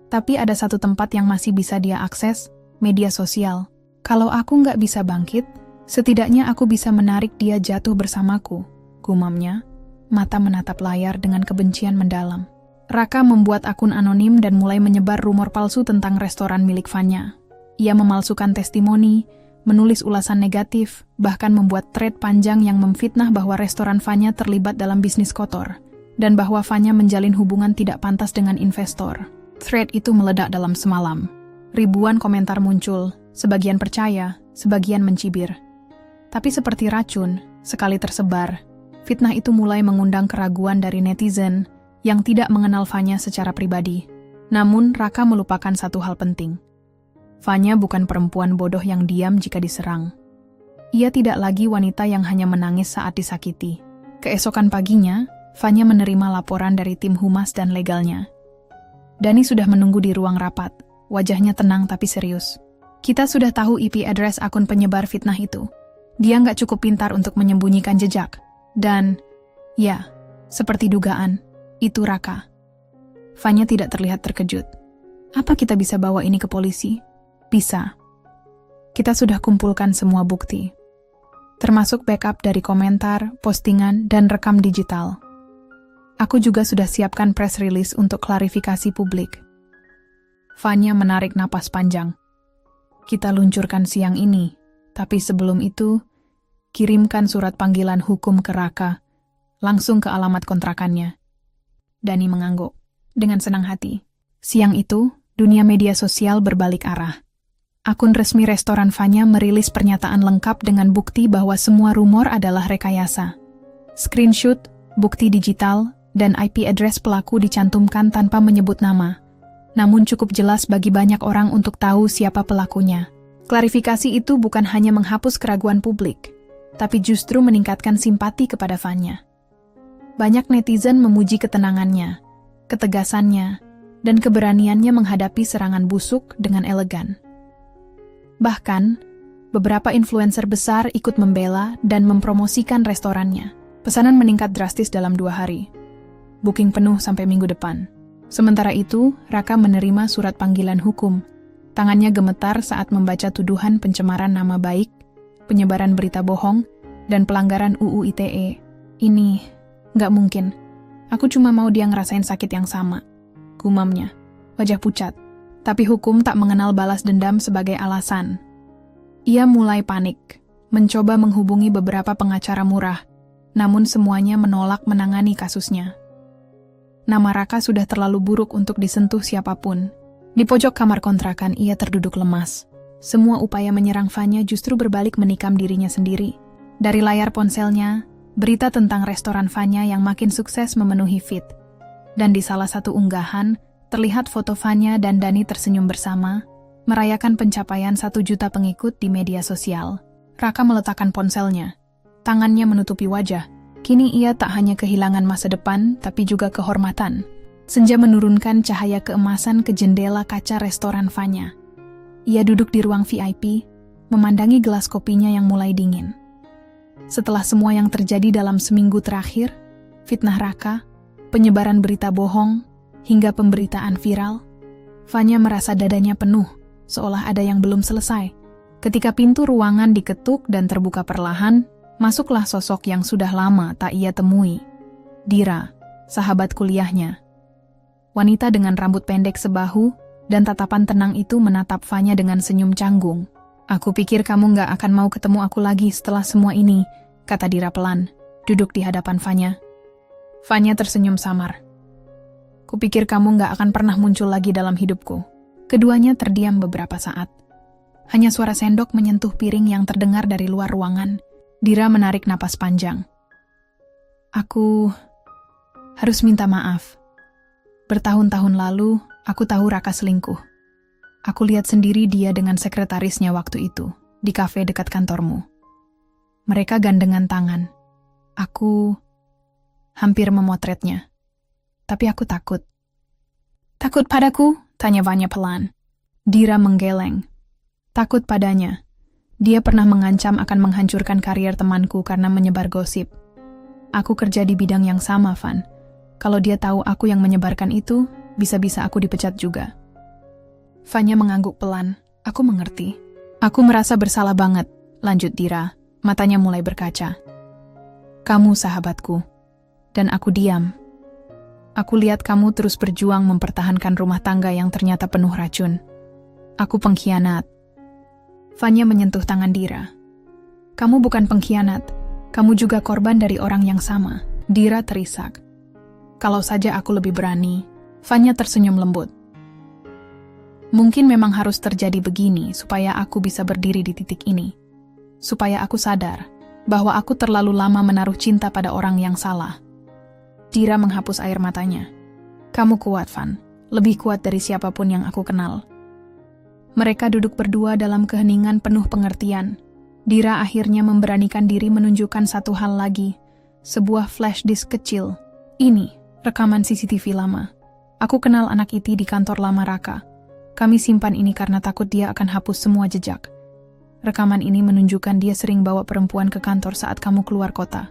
Tapi ada satu tempat yang masih bisa dia akses, media sosial. "Kalau aku nggak bisa bangkit, setidaknya aku bisa menarik dia jatuh bersamaku," gumamnya. Mata menatap layar dengan kebencian mendalam. Raka membuat akun anonim dan mulai menyebar rumor palsu tentang restoran milik Fanya. Ia memalsukan testimoni, menulis ulasan negatif, bahkan membuat thread panjang yang memfitnah bahwa restoran Fanya terlibat dalam bisnis kotor, dan bahwa Fanya menjalin hubungan tidak pantas dengan investor. Thread itu meledak dalam semalam. Ribuan komentar muncul, sebagian percaya, sebagian mencibir. Tapi seperti racun, sekali tersebar, fitnah itu mulai mengundang keraguan dari netizen yang tidak mengenal Fanya secara pribadi. Namun, Raka melupakan satu hal penting. Fanya bukan perempuan bodoh yang diam jika diserang. Ia tidak lagi wanita yang hanya menangis saat disakiti. Keesokan paginya, Fanya menerima laporan dari tim humas dan legalnya. Dani sudah menunggu di ruang rapat, wajahnya tenang tapi serius. "Kita sudah tahu IP address akun penyebar fitnah itu. Dia nggak cukup pintar untuk menyembunyikan jejak. Dan, ya, seperti dugaan, itu Raka." Fanya tidak terlihat terkejut. "Apa kita bisa bawa ini ke polisi?" "Bisa. Kita sudah kumpulkan semua bukti, termasuk backup dari komentar, postingan, dan rekam digital. Aku juga sudah siapkan press release untuk klarifikasi publik." Fanya menarik napas panjang. "Kita luncurkan siang ini, tapi sebelum itu, kirimkan surat panggilan hukum ke Raka langsung ke alamat kontrakannya. Dani mengangguk dengan senang hati. Siang itu, dunia media sosial berbalik arah. Akun resmi restoran Vanya merilis pernyataan lengkap dengan bukti bahwa semua rumor adalah rekayasa. Screenshot, bukti digital, dan IP address pelaku dicantumkan tanpa menyebut nama. Namun cukup jelas bagi banyak orang untuk tahu siapa pelakunya. Klarifikasi itu bukan hanya menghapus keraguan publik, tapi justru meningkatkan simpati kepada Vanya. Banyak netizen memuji ketenangannya, ketegasannya, dan keberaniannya menghadapi serangan busuk dengan elegan. Bahkan, beberapa influencer besar ikut membela dan mempromosikan restorannya. Pesanan meningkat drastis dalam 2 hari. Booking penuh sampai minggu depan. Sementara itu, Raka menerima surat panggilan hukum. Tangannya gemetar saat membaca tuduhan pencemaran nama baik, penyebaran berita bohong, dan pelanggaran UU ITE. Ini nggak mungkin. Aku cuma mau dia ngerasain sakit yang sama. Gumamnya, wajah pucat. Tapi hukum tak mengenal balas dendam sebagai alasan. Ia mulai panik, mencoba menghubungi beberapa pengacara murah, namun semuanya menolak menangani kasusnya. Nama Raka sudah terlalu buruk untuk disentuh siapapun. Di pojok kamar kontrakan ia terduduk lemas. Semua upaya menyerang Vanya justru berbalik menikam dirinya sendiri. Dari layar ponselnya, berita tentang restoran Vanya yang makin sukses memenuhi feed. Dan di salah satu unggahan, terlihat foto Vanya dan Dani tersenyum bersama, merayakan pencapaian 1 juta pengikut di media sosial. Raka meletakkan ponselnya. Tangannya menutupi wajah. Kini ia tak hanya kehilangan masa depan, tapi juga kehormatan. Senja menurunkan cahaya keemasan ke jendela kaca restoran Vanya. Ia duduk di ruang VIP, memandangi gelas kopinya yang mulai dingin. Setelah semua yang terjadi dalam seminggu terakhir, fitnah Raka, penyebaran berita bohong, hingga pemberitaan viral, Vanya merasa dadanya penuh, seolah ada yang belum selesai. Ketika pintu ruangan diketuk dan terbuka perlahan, masuklah sosok yang sudah lama tak ia temui. Dira, sahabat kuliahnya. Wanita dengan rambut pendek sebahu dan tatapan tenang itu menatap Vanya dengan senyum canggung. Aku pikir kamu nggak akan mau ketemu aku lagi setelah semua ini, kata Dira pelan, duduk di hadapan Vanya. Vanya tersenyum samar. Kupikir kamu nggak akan pernah muncul lagi dalam hidupku. Keduanya terdiam beberapa saat. Hanya suara sendok menyentuh piring yang terdengar dari luar ruangan. Dira menarik napas panjang. Aku harus minta maaf. Bertahun-tahun lalu, aku tahu Raka selingkuh. Aku lihat sendiri dia dengan sekretarisnya waktu itu, di kafe dekat kantormu. Mereka gandengan tangan. Aku hampir memotretnya. Tapi aku takut. Takut padaku? Tanya Vanya pelan. Dira menggeleng. Takut padanya. Dia pernah mengancam akan menghancurkan karier temanku karena menyebar gosip. Aku kerja di bidang yang sama, Van. Kalau dia tahu aku yang menyebarkan itu, bisa-bisa aku dipecat juga. Vanya mengangguk pelan. Aku mengerti. Aku merasa bersalah banget, lanjut Dira. Matanya mulai berkaca. Kamu sahabatku. Dan aku diam. Aku lihat kamu terus berjuang mempertahankan rumah tangga yang ternyata penuh racun. Aku pengkhianat. Vanya menyentuh tangan Dira. Kamu bukan pengkhianat. Kamu juga korban dari orang yang sama. Dira terisak. Kalau saja aku lebih berani. Vanya tersenyum lembut. Mungkin memang harus terjadi begini supaya aku bisa berdiri di titik ini. Supaya aku sadar bahwa aku terlalu lama menaruh cinta pada orang yang salah. Dira menghapus air matanya. Kamu kuat, Van. Lebih kuat dari siapapun yang aku kenal. Mereka duduk berdua dalam keheningan penuh pengertian. Dira akhirnya memberanikan diri menunjukkan satu hal lagi. Sebuah flash disk kecil. Ini, rekaman CCTV lama. Aku kenal anak itu di kantor lama Raka. Kami simpan ini karena takut dia akan hapus semua jejak. Rekaman ini menunjukkan dia sering bawa perempuan ke kantor saat kamu keluar kota.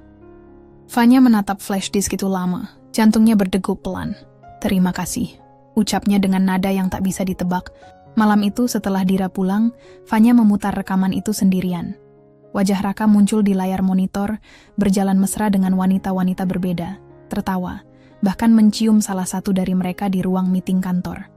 Vanya menatap flash disk itu lama. Jantungnya berdegup pelan. Terima kasih. Ucapnya dengan nada yang tak bisa ditebak. Malam itu setelah Dira pulang, Vanya memutar rekaman itu sendirian. Wajah Raka muncul di layar monitor, berjalan mesra dengan wanita-wanita berbeda, tertawa, bahkan mencium salah satu dari mereka di ruang meeting kantor.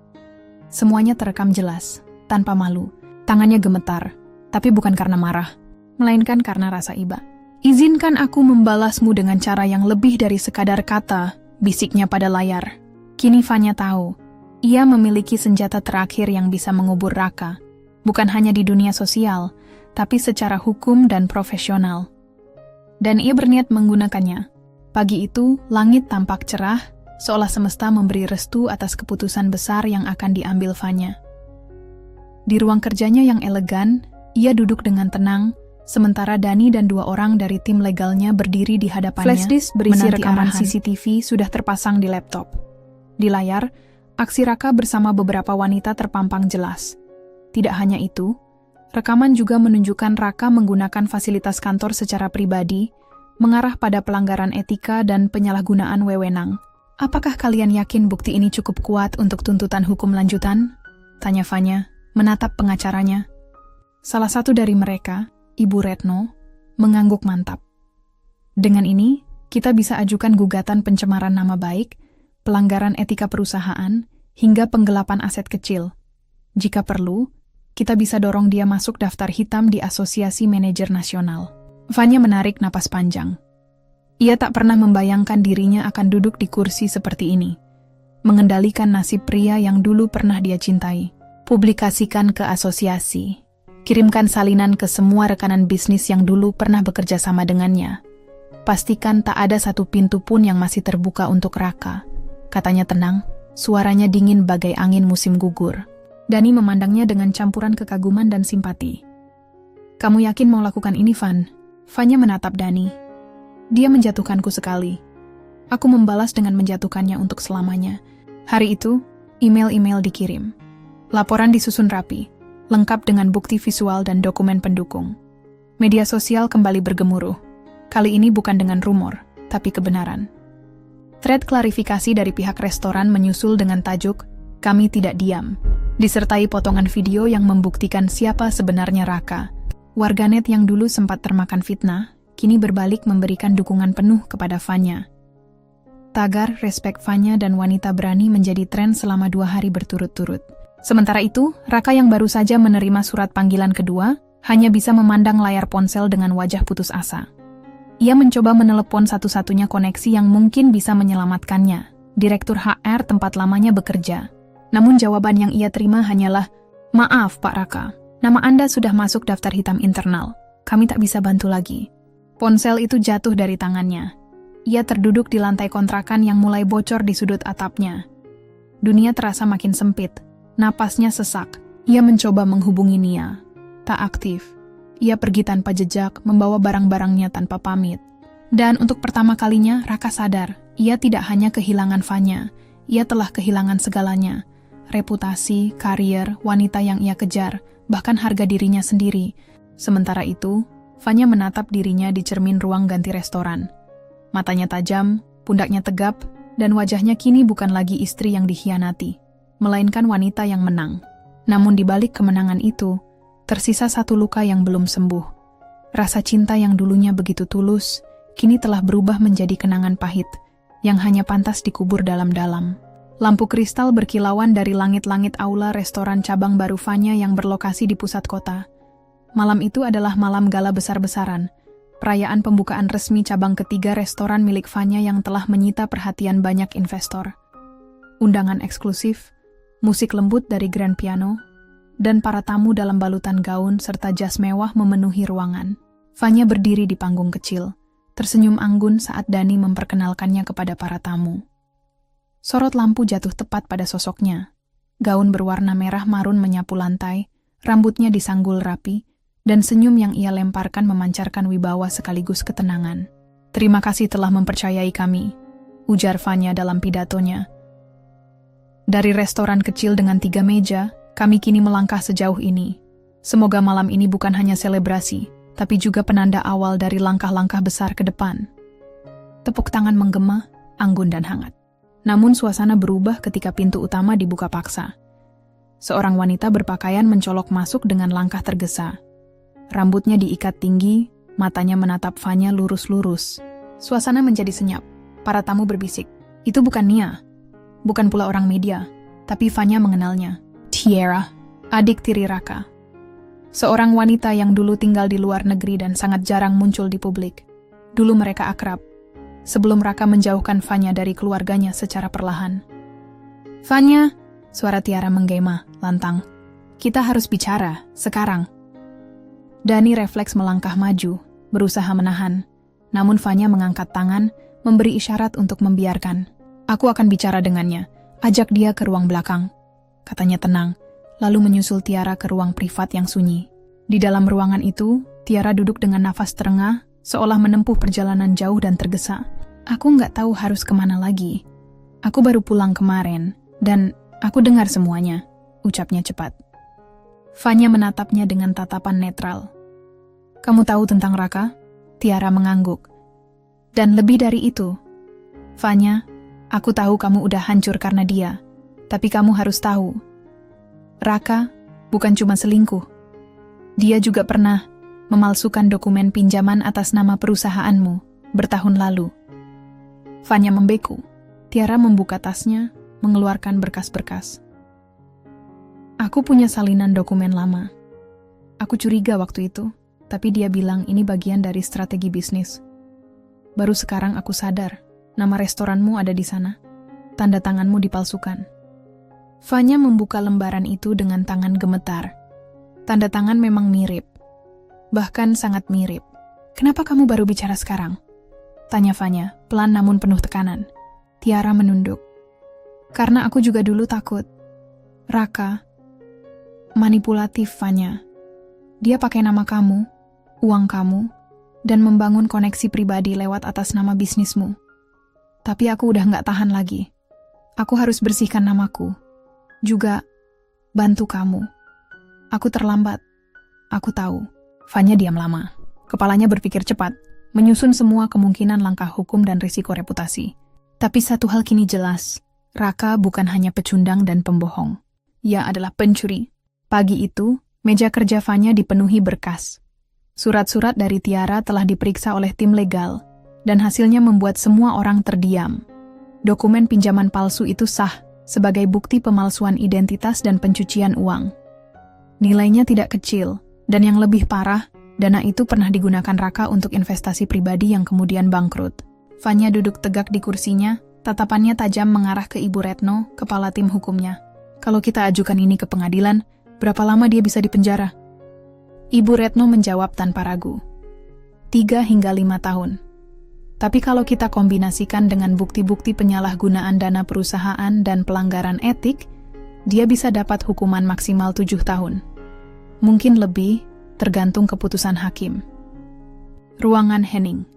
Semuanya terekam jelas, tanpa malu. Tangannya gemetar, tapi bukan karena marah, melainkan karena rasa iba. Izinkan aku membalasmu dengan cara yang lebih dari sekadar kata, bisiknya pada layar. Kini Vanya tahu, ia memiliki senjata terakhir yang bisa mengubur Raka. Bukan hanya di dunia sosial, tapi secara hukum dan profesional. Dan ia berniat menggunakannya. Pagi itu, langit tampak cerah, seolah semesta memberi restu atas keputusan besar yang akan diambil Vanya. Di ruang kerjanya yang elegan, ia duduk dengan tenang, sementara Dani dan 2 orang dari tim legalnya berdiri di hadapannya. Flashdisk berisi rekaman arahan. CCTV sudah terpasang di laptop. Di layar, aksi Raka bersama beberapa wanita terpampang jelas. Tidak hanya itu, rekaman juga menunjukkan Raka menggunakan fasilitas kantor secara pribadi, mengarah pada pelanggaran etika dan penyalahgunaan wewenang. Apakah kalian yakin bukti ini cukup kuat untuk tuntutan hukum lanjutan? Tanya Vanya, menatap pengacaranya. Salah satu dari mereka, Ibu Retno, mengangguk mantap. Dengan ini, kita bisa ajukan gugatan pencemaran nama baik, pelanggaran etika perusahaan, hingga penggelapan aset kecil. Jika perlu, kita bisa dorong dia masuk daftar hitam di Asosiasi Manajer Nasional. Vanya menarik napas panjang. Ia tak pernah membayangkan dirinya akan duduk di kursi seperti ini, mengendalikan nasib pria yang dulu pernah dia cintai. Publikasikan ke asosiasi. Kirimkan salinan ke semua rekanan bisnis yang dulu pernah bekerja sama dengannya. Pastikan tak ada satu pintu pun yang masih terbuka untuk Raka. Katanya tenang, suaranya dingin bagai angin musim gugur. Dani memandangnya dengan campuran kekaguman dan simpati. Kamu yakin mau lakukan ini, Van? Vanya menatap Dani. Dia menjatuhkanku sekali. Aku membalas dengan menjatuhkannya untuk selamanya. Hari itu, email-email dikirim. Laporan disusun rapi, lengkap dengan bukti visual dan dokumen pendukung. Media sosial kembali bergemuruh. Kali ini bukan dengan rumor, tapi kebenaran. Thread klarifikasi dari pihak restoran menyusul dengan tajuk, "Kami tidak diam," disertai potongan video yang membuktikan siapa sebenarnya Raka. Warganet yang dulu sempat termakan fitnah, kini berbalik memberikan dukungan penuh kepada Vanya. Tagar respect Vanya dan wanita berani menjadi tren selama 2 hari berturut-turut. Sementara itu, Raka yang baru saja menerima surat panggilan kedua, hanya bisa memandang layar ponsel dengan wajah putus asa. Ia mencoba menelepon satu-satunya koneksi yang mungkin bisa menyelamatkannya, Direktur HR tempat lamanya bekerja. Namun jawaban yang ia terima hanyalah, "Maaf Pak Raka, nama Anda sudah masuk daftar hitam internal. Kami tak bisa bantu lagi." Ponsel itu jatuh dari tangannya. Ia terduduk di lantai kontrakan yang mulai bocor di sudut atapnya. Dunia terasa makin sempit. Napasnya sesak. Ia mencoba menghubungi Nia. Tak aktif. Ia pergi tanpa jejak, membawa barang-barangnya tanpa pamit. Dan untuk pertama kalinya, Raka sadar, ia tidak hanya kehilangan Vanya, ia telah kehilangan segalanya. Reputasi, karier, wanita yang ia kejar, bahkan harga dirinya sendiri. Sementara itu, Vanya menatap dirinya di cermin ruang ganti restoran. Matanya tajam, pundaknya tegap, dan wajahnya kini bukan lagi istri yang dikhianati, melainkan wanita yang menang. Namun di balik kemenangan itu, tersisa satu luka yang belum sembuh. Rasa cinta yang dulunya begitu tulus, kini telah berubah menjadi kenangan pahit, yang hanya pantas dikubur dalam-dalam. Lampu kristal berkilauan dari langit-langit aula restoran cabang baru Vanya yang berlokasi di pusat kota. Malam itu adalah malam gala besar-besaran, perayaan pembukaan resmi cabang ketiga restoran milik Vanya yang telah menyita perhatian banyak investor. Undangan eksklusif, musik lembut dari grand piano, dan para tamu dalam balutan gaun serta jas mewah memenuhi ruangan. Vanya berdiri di panggung kecil, tersenyum anggun saat Dani memperkenalkannya kepada para tamu. Sorot lampu jatuh tepat pada sosoknya. Gaun berwarna merah marun menyapu lantai, rambutnya disanggul rapi, dan senyum yang ia lemparkan memancarkan wibawa sekaligus ketenangan. "Terima kasih telah mempercayai kami," ujar Vanya dalam pidatonya. "Dari restoran kecil dengan 3 meja, kami kini melangkah sejauh ini. Semoga malam ini bukan hanya selebrasi, tapi juga penanda awal dari langkah-langkah besar ke depan." Tepuk tangan menggema, anggun dan hangat. Namun suasana berubah ketika pintu utama dibuka paksa. Seorang wanita berpakaian mencolok masuk dengan langkah tergesa. Rambutnya diikat tinggi, matanya menatap Vanya lurus-lurus. Suasana menjadi senyap. Para tamu berbisik, "Itu bukan Nia. Bukan pula orang media." Tapi Vanya mengenalnya. Tiara, adik tiri Raka. Seorang wanita yang dulu tinggal di luar negeri dan sangat jarang muncul di publik. Dulu mereka akrab, sebelum Raka menjauhkan Fanya dari keluarganya secara perlahan. "Fanya," suara Tiara menggema, lantang. "Kita harus bicara, sekarang." Dani refleks melangkah maju, berusaha menahan. Namun Fanya mengangkat tangan, memberi isyarat untuk membiarkan. "Aku akan bicara dengannya. Ajak dia ke ruang belakang," katanya tenang, lalu menyusul Tiara ke ruang privat yang sunyi. Di dalam ruangan itu, Tiara duduk dengan nafas terengah, seolah menempuh perjalanan jauh dan tergesa. "Aku nggak tahu harus kemana lagi. Aku baru pulang kemarin, dan aku dengar semuanya," ucapnya cepat. Fanya menatapnya dengan tatapan netral. "Kamu tahu tentang Raka?" Tiara mengangguk. "Dan lebih dari itu, Fanya, aku tahu kamu udah hancur karena dia, tapi kamu harus tahu, Raka bukan cuma selingkuh. Dia juga pernah memalsukan dokumen pinjaman atas nama perusahaanmu bertahun lalu." Fanya membeku. Tiara membuka tasnya, mengeluarkan berkas-berkas. "Aku punya salinan dokumen lama. Aku curiga waktu itu, tapi dia bilang ini bagian dari strategi bisnis. Baru sekarang aku sadar, nama restoranmu ada di sana. Tanda tanganmu dipalsukan." Fanya membuka lembaran itu dengan tangan gemetar. Tanda tangan memang mirip. Bahkan sangat mirip. "Kenapa kamu baru bicara sekarang?" tanya Fanya, pelan namun penuh tekanan. Tiara menunduk. "Karena aku juga dulu takut. Raka manipulatif, Fanya. Dia pakai nama kamu, uang kamu, dan membangun koneksi pribadi lewat atas nama bisnismu. Tapi aku udah nggak tahan lagi. Aku harus bersihkan namaku. Juga bantu kamu. Aku terlambat. Aku tahu." Fanya diam lama. Kepalanya berpikir cepat, menyusun semua kemungkinan langkah hukum dan risiko reputasi. Tapi satu hal kini jelas, Raka bukan hanya pecundang dan pembohong. Ia adalah pencuri. Pagi itu, meja kerja Fanya dipenuhi berkas. Surat-surat dari Tiara telah diperiksa oleh tim legal, dan hasilnya membuat semua orang terdiam. Dokumen pinjaman palsu itu sah sebagai bukti pemalsuan identitas dan pencucian uang. Nilainya tidak kecil, dan yang lebih parah, dana itu pernah digunakan Raka untuk investasi pribadi yang kemudian bangkrut. Fanya duduk tegak di kursinya, tatapannya tajam mengarah ke Ibu Retno, kepala tim hukumnya. "Kalau kita ajukan ini ke pengadilan, berapa lama dia bisa dipenjara?" Ibu Retno menjawab tanpa ragu. 3 hingga 5 tahun. Tapi kalau kita kombinasikan dengan bukti-bukti penyalahgunaan dana perusahaan dan pelanggaran etik, dia bisa dapat hukuman maksimal 7 tahun. Mungkin lebih, tergantung keputusan hakim. Ruangan Henning.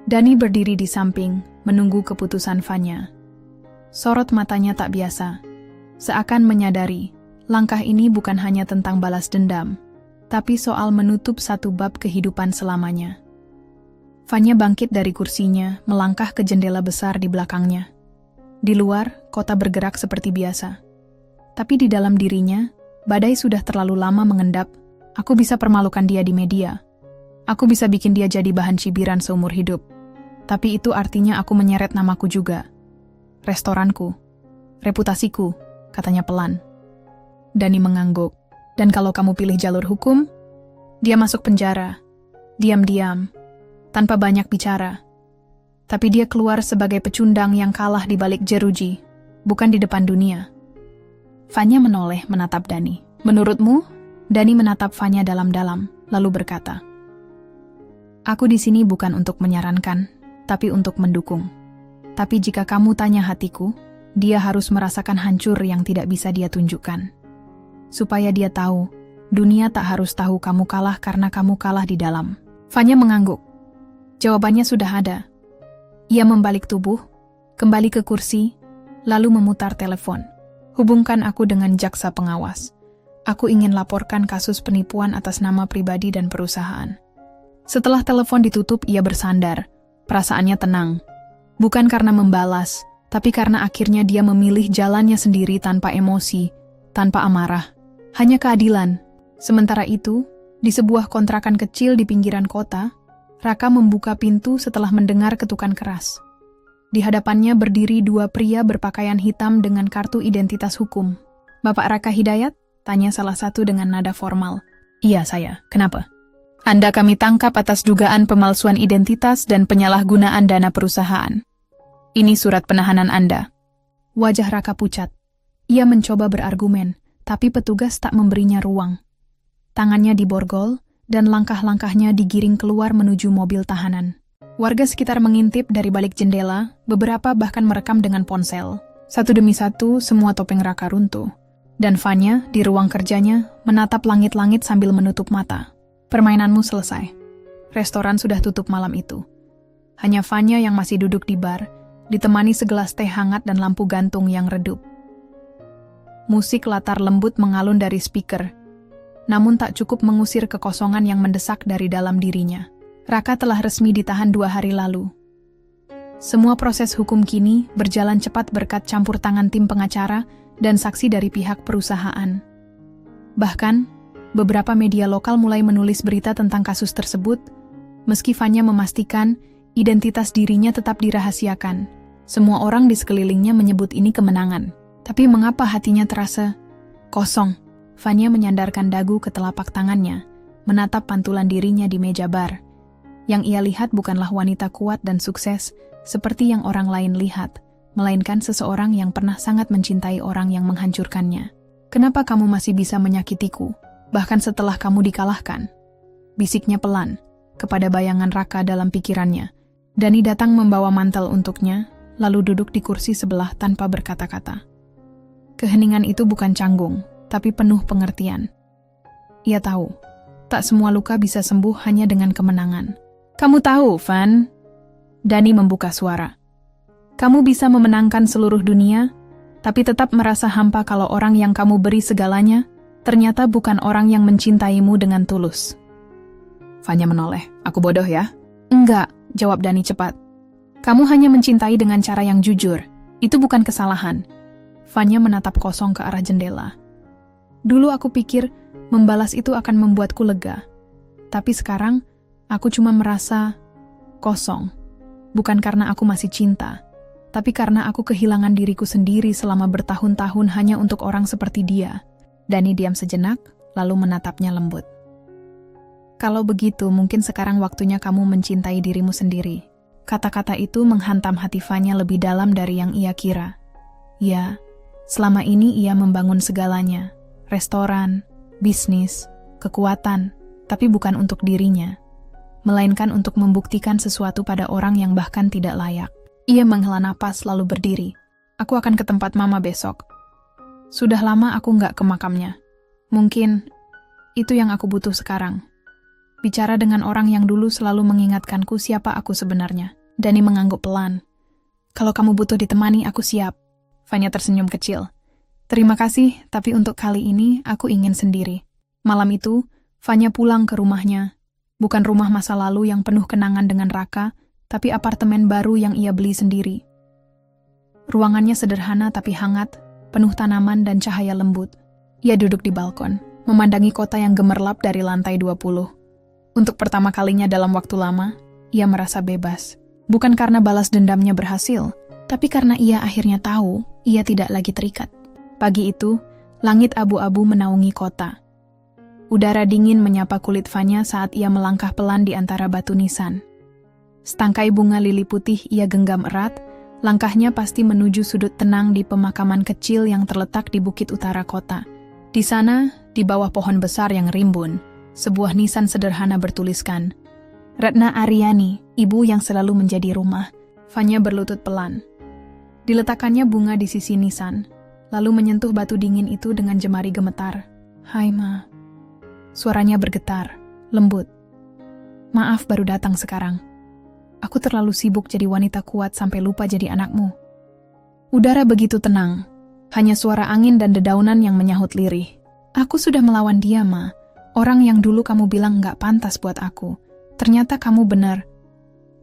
Dani berdiri di samping, menunggu keputusan Fanya. Sorot matanya tak biasa, seakan menyadari, langkah ini bukan hanya tentang balas dendam, tapi soal menutup satu bab kehidupan selamanya. Fanya bangkit dari kursinya, melangkah ke jendela besar di belakangnya. Di luar, kota bergerak seperti biasa. Tapi di dalam dirinya, badai sudah terlalu lama mengendap. "Aku bisa permalukan dia di media. Aku bisa bikin dia jadi bahan cibiran seumur hidup. Tapi itu artinya aku menyeret namaku juga. Restoranku, reputasiku," katanya pelan. Dani mengangguk. "Dan kalau kamu pilih jalur hukum, dia masuk penjara, diam-diam, tanpa banyak bicara. Tapi dia keluar sebagai pecundang yang kalah di balik jeruji, bukan di depan dunia." Fanya menoleh menatap Dani. "Menurutmu?" Dani menatap Fanya dalam-dalam, lalu berkata, "Aku di sini bukan untuk menyarankan, tapi untuk mendukung. Tapi jika kamu tanya hatiku, dia harus merasakan hancur yang tidak bisa dia tunjukkan. Supaya dia tahu, dunia tak harus tahu kamu kalah karena kamu kalah di dalam." Fanya mengangguk. Jawabannya sudah ada. Ia membalik tubuh, kembali ke kursi, lalu memutar telepon. "Hubungkan aku dengan jaksa pengawas. Aku ingin laporkan kasus penipuan atas nama pribadi dan perusahaan." Setelah telepon ditutup, ia bersandar. Perasaannya tenang. Bukan karena membalas, tapi karena akhirnya dia memilih jalannya sendiri tanpa emosi, tanpa amarah. Hanya keadilan. Sementara itu, di sebuah kontrakan kecil di pinggiran kota, Raka membuka pintu setelah mendengar ketukan keras. Di hadapannya berdiri 2 pria berpakaian hitam dengan kartu identitas hukum. "Bapak Raka Hidayat?" tanya salah satu dengan nada formal. "Iya, saya. Kenapa?" Anda kami tangkap atas dugaan pemalsuan identitas dan penyalahgunaan dana perusahaan. Ini surat penahanan Anda. Wajah Raka pucat. Ia mencoba berargumen, tapi petugas tak memberinya ruang. Tangannya diborgol, dan langkah-langkahnya digiring keluar menuju mobil tahanan. Warga sekitar mengintip dari balik jendela, beberapa bahkan merekam dengan ponsel. Satu demi satu, semua topeng Raka runtuh. Dan Vanya, di ruang kerjanya, menatap langit-langit sambil menutup mata. Permainanmu selesai. Restoran sudah tutup malam itu. Hanya Vanya yang masih duduk di bar, ditemani segelas teh hangat dan lampu gantung yang redup. Musik latar lembut mengalun dari speaker, namun tak cukup mengusir kekosongan yang mendesak dari dalam dirinya. Raka telah resmi ditahan 2 hari lalu. Semua proses hukum kini berjalan cepat berkat campur tangan tim pengacara dan saksi dari pihak perusahaan. Bahkan, beberapa media lokal mulai menulis berita tentang kasus tersebut, meski Vanya memastikan identitas dirinya tetap dirahasiakan. Semua orang di sekelilingnya menyebut ini kemenangan. Tapi mengapa hatinya terasa kosong? Vanya menyandarkan dagu ke telapak tangannya, menatap pantulan dirinya di meja bar. Yang ia lihat bukanlah wanita kuat dan sukses, seperti yang orang lain lihat, melainkan seseorang yang pernah sangat mencintai orang yang menghancurkannya. Kenapa kamu masih bisa menyakitiku? Bahkan setelah kamu dikalahkan, bisiknya pelan, kepada bayangan Raka dalam pikirannya. Dani datang membawa mantel untuknya, lalu duduk di kursi sebelah tanpa berkata-kata. Keheningan itu bukan canggung, tapi penuh pengertian. Ia tahu, tak semua luka bisa sembuh hanya dengan kemenangan. Kamu tahu, Van? Dani membuka suara. Kamu bisa memenangkan seluruh dunia, tapi tetap merasa hampa kalau orang yang kamu beri segalanya ternyata bukan orang yang mencintaimu dengan tulus. Vanya menoleh. Aku bodoh ya? Enggak, jawab Dani cepat. Kamu hanya mencintai dengan cara yang jujur. Itu bukan kesalahan. Vanya menatap kosong ke arah jendela. Dulu aku pikir membalas itu akan membuatku lega. Tapi sekarang, aku cuma merasa kosong. Bukan karena aku masih cinta, tapi karena aku kehilangan diriku sendiri selama bertahun-tahun hanya untuk orang seperti dia. Dani diam sejenak, lalu menatapnya lembut. Kalau begitu, mungkin sekarang waktunya kamu mencintai dirimu sendiri. Kata-kata itu menghantam hati Vanya lebih dalam dari yang ia kira. Ya, selama ini ia membangun segalanya. Restoran, bisnis, kekuatan, tapi bukan untuk dirinya. Melainkan untuk membuktikan sesuatu pada orang yang bahkan tidak layak. Ia menghela napas lalu berdiri. Aku akan ke tempat mama besok. Sudah lama aku nggak ke makamnya. Mungkin itu yang aku butuh sekarang. Bicara dengan orang yang dulu selalu mengingatkanku siapa aku sebenarnya. Dani mengangguk pelan. Kalau kamu butuh ditemani, aku siap. Vanya tersenyum kecil. Terima kasih, tapi untuk kali ini aku ingin sendiri. Malam itu, Vanya pulang ke rumahnya. Bukan rumah masa lalu yang penuh kenangan dengan Raka, tapi apartemen baru yang ia beli sendiri. Ruangannya sederhana tapi hangat, penuh tanaman dan cahaya lembut. Ia duduk di balkon, memandangi kota yang gemerlap dari lantai 20. Untuk pertama kalinya dalam waktu lama, ia merasa bebas. Bukan karena balas dendamnya berhasil, tapi karena ia akhirnya tahu ia tidak lagi terikat. Pagi itu, langit abu-abu menaungi kota. Udara dingin menyapa kulit Vanya saat ia melangkah pelan di antara batu nisan. Setangkai bunga lili putih ia genggam erat, langkahnya pasti menuju sudut tenang di pemakaman kecil yang terletak di bukit utara kota. Di sana, di bawah pohon besar yang rimbun, sebuah nisan sederhana bertuliskan, Ratna Aryani, ibu yang selalu menjadi rumah. Vanya berlutut pelan. Diletakkannya bunga di sisi nisan, lalu menyentuh batu dingin itu dengan jemari gemetar. Hai Ma. Suaranya bergetar, lembut. Maaf baru datang sekarang. Aku terlalu sibuk jadi wanita kuat sampai lupa jadi anakmu. Udara begitu tenang, hanya suara angin dan dedaunan yang menyahut lirih. Aku sudah melawan dia, Ma. Orang yang dulu kamu bilang gak pantas buat aku. Ternyata kamu benar.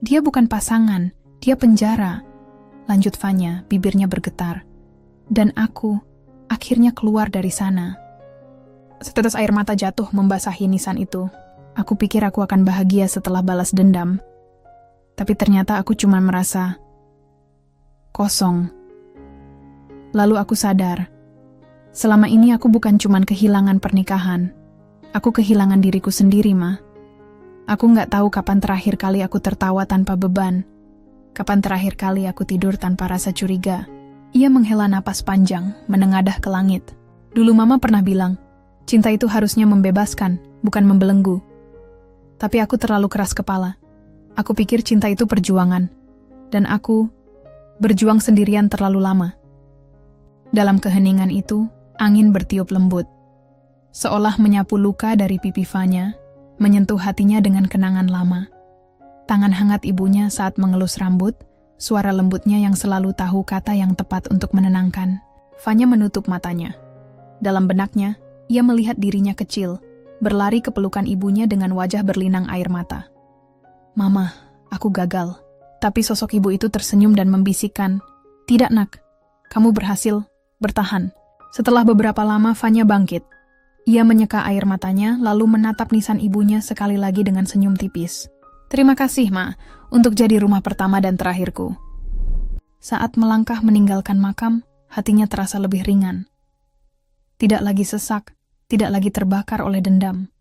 Dia bukan pasangan, dia penjara. Lanjut Vanya, bibirnya bergetar. Dan aku akhirnya keluar dari sana. Setetes air mata jatuh membasahi nisan itu. Aku pikir aku akan bahagia setelah balas dendam. Tapi ternyata aku cuma merasa kosong. Lalu aku sadar, selama ini aku bukan cuma kehilangan pernikahan. Aku kehilangan diriku sendiri, Ma. Aku nggak tahu kapan terakhir kali aku tertawa tanpa beban. Kapan terakhir kali aku tidur tanpa rasa curiga. Ia menghela napas panjang, menengadah ke langit. Dulu Mama pernah bilang, cinta itu harusnya membebaskan, bukan membelenggu. Tapi aku terlalu keras kepala. Aku pikir cinta itu perjuangan. Dan aku berjuang sendirian terlalu lama. Dalam keheningan itu, angin bertiup lembut. Seolah menyapu luka dari pipi Vanya, menyentuh hatinya dengan kenangan lama. Tangan hangat ibunya saat mengelus rambut, suara lembutnya yang selalu tahu kata yang tepat untuk menenangkan. Vanya menutup matanya. Dalam benaknya, ia melihat dirinya kecil, berlari ke pelukan ibunya dengan wajah berlinang air mata. Mama, aku gagal. Tapi sosok ibu itu tersenyum dan membisikkan, tidak nak, kamu berhasil, bertahan. Setelah beberapa lama Vanya bangkit. Ia menyeka air matanya lalu menatap nisan ibunya sekali lagi dengan senyum tipis. Terima kasih, Ma, untuk jadi rumah pertama dan terakhirku. Saat melangkah meninggalkan makam, hatinya terasa lebih ringan. Tidak lagi sesak, tidak lagi terbakar oleh dendam.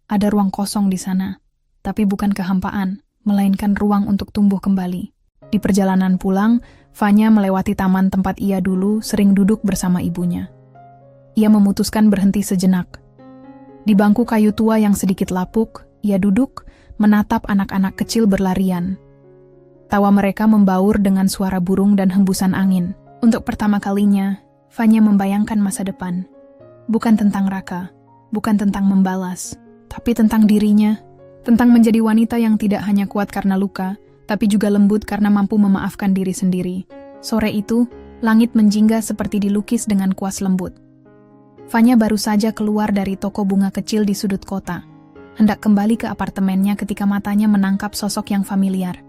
Ada ruang kosong di sana, tapi bukan kehampaan, melainkan ruang untuk tumbuh kembali. Di perjalanan pulang, Vanya melewati taman tempat ia dulu sering duduk bersama ibunya. Ia memutuskan berhenti sejenak. Di bangku kayu tua yang sedikit lapuk, ia duduk, menatap anak-anak kecil berlarian. Tawa mereka membaur dengan suara burung dan hembusan angin. Untuk pertama kalinya, Vanya membayangkan masa depan. Bukan tentang Raka, bukan tentang membalas, tapi tentang dirinya, tentang menjadi wanita yang tidak hanya kuat karena luka, tapi juga lembut karena mampu memaafkan diri sendiri. Sore itu, langit menjingga seperti dilukis dengan kuas lembut. Vanya baru saja keluar dari toko bunga kecil di sudut kota. Hendak kembali ke apartemennya ketika matanya menangkap sosok yang familiar.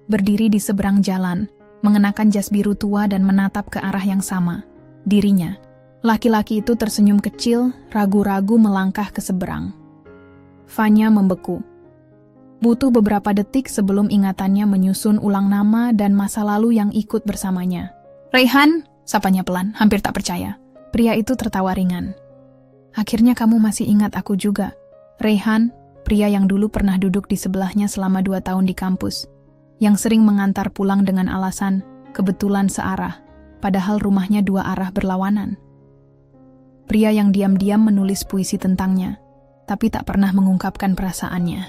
Berdiri di seberang jalan, mengenakan jas biru tua dan menatap ke arah yang sama. Dirinya. Laki-laki itu tersenyum kecil, ragu-ragu melangkah ke seberang. Vanya membeku. Butuh beberapa detik sebelum ingatannya menyusun ulang nama dan masa lalu yang ikut bersamanya. Raihan, sapanya pelan, hampir tak percaya. Pria itu tertawa ringan. Akhirnya kamu masih ingat aku juga. Raihan, pria yang dulu pernah duduk di sebelahnya selama 2 tahun di kampus. Yang sering mengantar pulang dengan alasan, kebetulan searah, padahal rumahnya 2 arah berlawanan. Pria yang diam-diam menulis puisi tentangnya, tapi tak pernah mengungkapkan perasaannya.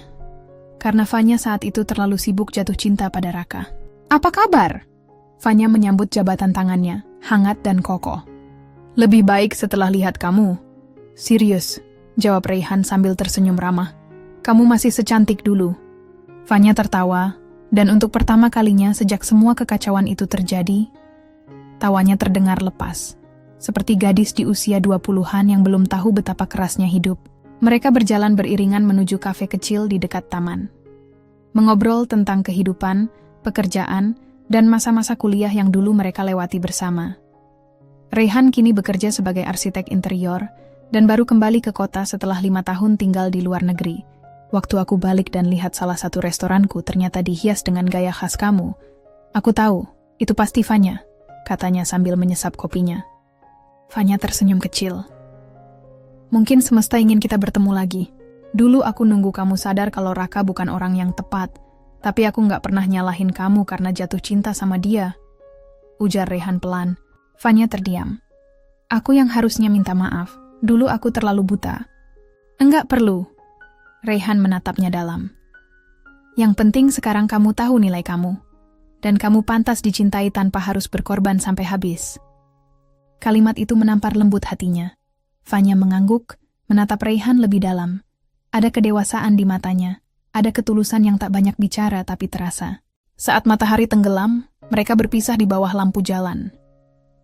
Karena Vanya saat itu terlalu sibuk jatuh cinta pada Raka. Apa kabar? Vanya menyambut jabatan tangannya, hangat dan kokoh. Lebih baik setelah lihat kamu. Serius, jawab Raihan sambil tersenyum ramah. Kamu masih secantik dulu. Vanya tertawa, dan untuk pertama kalinya sejak semua kekacauan itu terjadi, tawanya terdengar lepas. Seperti gadis di usia 20-an yang belum tahu betapa kerasnya hidup. Mereka berjalan beriringan menuju kafe kecil di dekat taman. Mengobrol tentang kehidupan, pekerjaan, dan masa-masa kuliah yang dulu mereka lewati bersama. Raihan kini bekerja sebagai arsitek interior dan baru kembali ke kota setelah 5 tahun tinggal di luar negeri. Waktu aku balik dan lihat salah satu restoranku ternyata dihias dengan gaya khas kamu. Aku tahu, itu pasti Vanya, katanya sambil menyesap kopinya. Vanya tersenyum kecil. Mungkin semesta ingin kita bertemu lagi. Dulu aku nunggu kamu sadar kalau Raka bukan orang yang tepat, tapi aku nggak pernah nyalahin kamu karena jatuh cinta sama dia. Ujar Raihan pelan. Vanya terdiam. Aku yang harusnya minta maaf. Dulu aku terlalu buta. Enggak perlu. Raihan menatapnya dalam. Yang penting sekarang kamu tahu nilai kamu. Dan kamu pantas dicintai tanpa harus berkorban sampai habis. Kalimat itu menampar lembut hatinya. Vanya mengangguk, menatap Raihan lebih dalam. Ada kedewasaan di matanya. Ada ketulusan yang tak banyak bicara tapi terasa. Saat matahari tenggelam, mereka berpisah di bawah lampu jalan.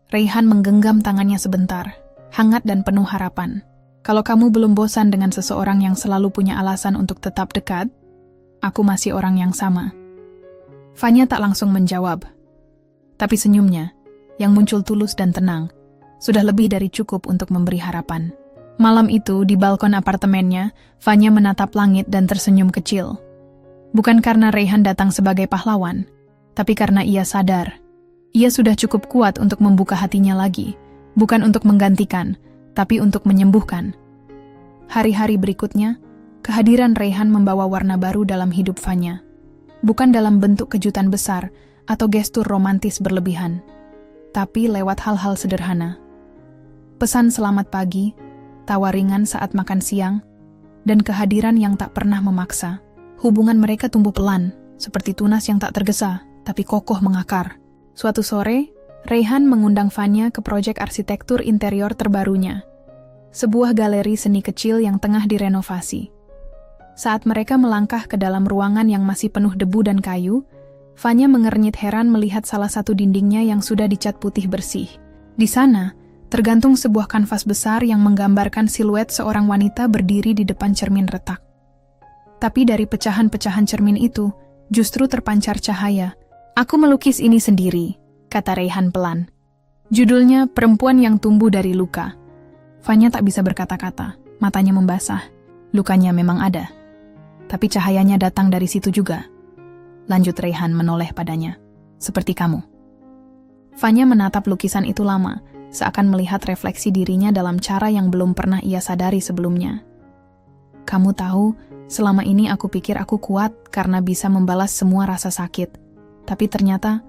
Raihan menggenggam tangannya sebentar, hangat dan penuh harapan. Kalau kamu belum bosan dengan seseorang yang selalu punya alasan untuk tetap dekat, aku masih orang yang sama. Vanya tak langsung menjawab. Tapi senyumnya, yang muncul tulus dan tenang, sudah lebih dari cukup untuk memberi harapan. Malam itu, di balkon apartemennya, Vanya menatap langit dan tersenyum kecil. Bukan karena Raihan datang sebagai pahlawan, tapi karena ia sadar. Ia sudah cukup kuat untuk membuka hatinya lagi, bukan untuk menggantikan, tapi untuk menyembuhkan. Hari-hari berikutnya, kehadiran Raihan membawa warna baru dalam hidup Fanya. Bukan dalam bentuk kejutan besar atau gestur romantis berlebihan, tapi lewat hal-hal sederhana. Pesan selamat pagi, tawa ringan saat makan siang, dan kehadiran yang tak pernah memaksa. Hubungan mereka tumbuh pelan, seperti tunas yang tak tergesa, tapi kokoh mengakar. Suatu sore, Raihan mengundang Fanya ke proyek arsitektur interior terbarunya. Sebuah galeri seni kecil yang tengah direnovasi. Saat mereka melangkah ke dalam ruangan yang masih penuh debu dan kayu, Fanya mengernyit heran melihat salah satu dindingnya yang sudah dicat putih bersih. Di sana, tergantung sebuah kanvas besar yang menggambarkan siluet seorang wanita berdiri di depan cermin retak. Tapi dari pecahan-pecahan cermin itu, justru terpancar cahaya. "Aku melukis ini sendiri," kata Raihan pelan. Judulnya Perempuan yang Tumbuh dari Luka. Fanya tak bisa berkata-kata, matanya membasah. Lukanya memang ada, tapi cahayanya datang dari situ juga. Lanjut Raihan menoleh padanya. "Seperti kamu." Fanya menatap lukisan itu lama, seakan melihat refleksi dirinya dalam cara yang belum pernah ia sadari sebelumnya. "Kamu tahu, selama ini aku pikir aku kuat karena bisa membalas semua rasa sakit. Tapi ternyata,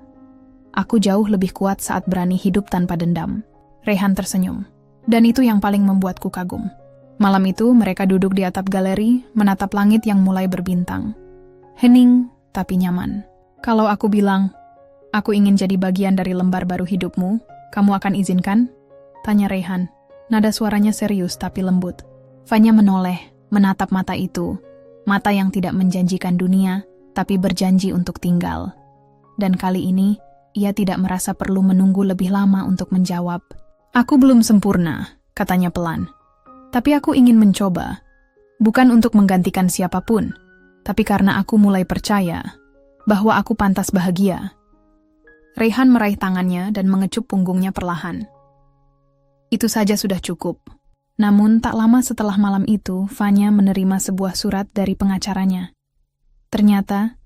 aku jauh lebih kuat saat berani hidup tanpa dendam." Raihan tersenyum. Dan itu yang paling membuatku kagum. Malam itu mereka duduk di atap galeri, menatap langit yang mulai berbintang. Hening, tapi nyaman. "Kalau aku bilang, aku ingin jadi bagian dari lembar baru hidupmu, kamu akan izinkan?" tanya Raihan. Nada suaranya serius tapi lembut. Fanya menoleh, menatap mata itu. Mata yang tidak menjanjikan dunia, tapi berjanji untuk tinggal. Dan kali ini, ia tidak merasa perlu menunggu lebih lama untuk menjawab. "Aku belum sempurna," katanya pelan. "Tapi aku ingin mencoba. Bukan untuk menggantikan siapapun, tapi karena aku mulai percaya bahwa aku pantas bahagia." Raihan meraih tangannya dan mengecup punggungnya perlahan. Itu saja sudah cukup. Namun tak lama setelah malam itu, Fanya menerima sebuah surat dari pengacaranya. Ternyata,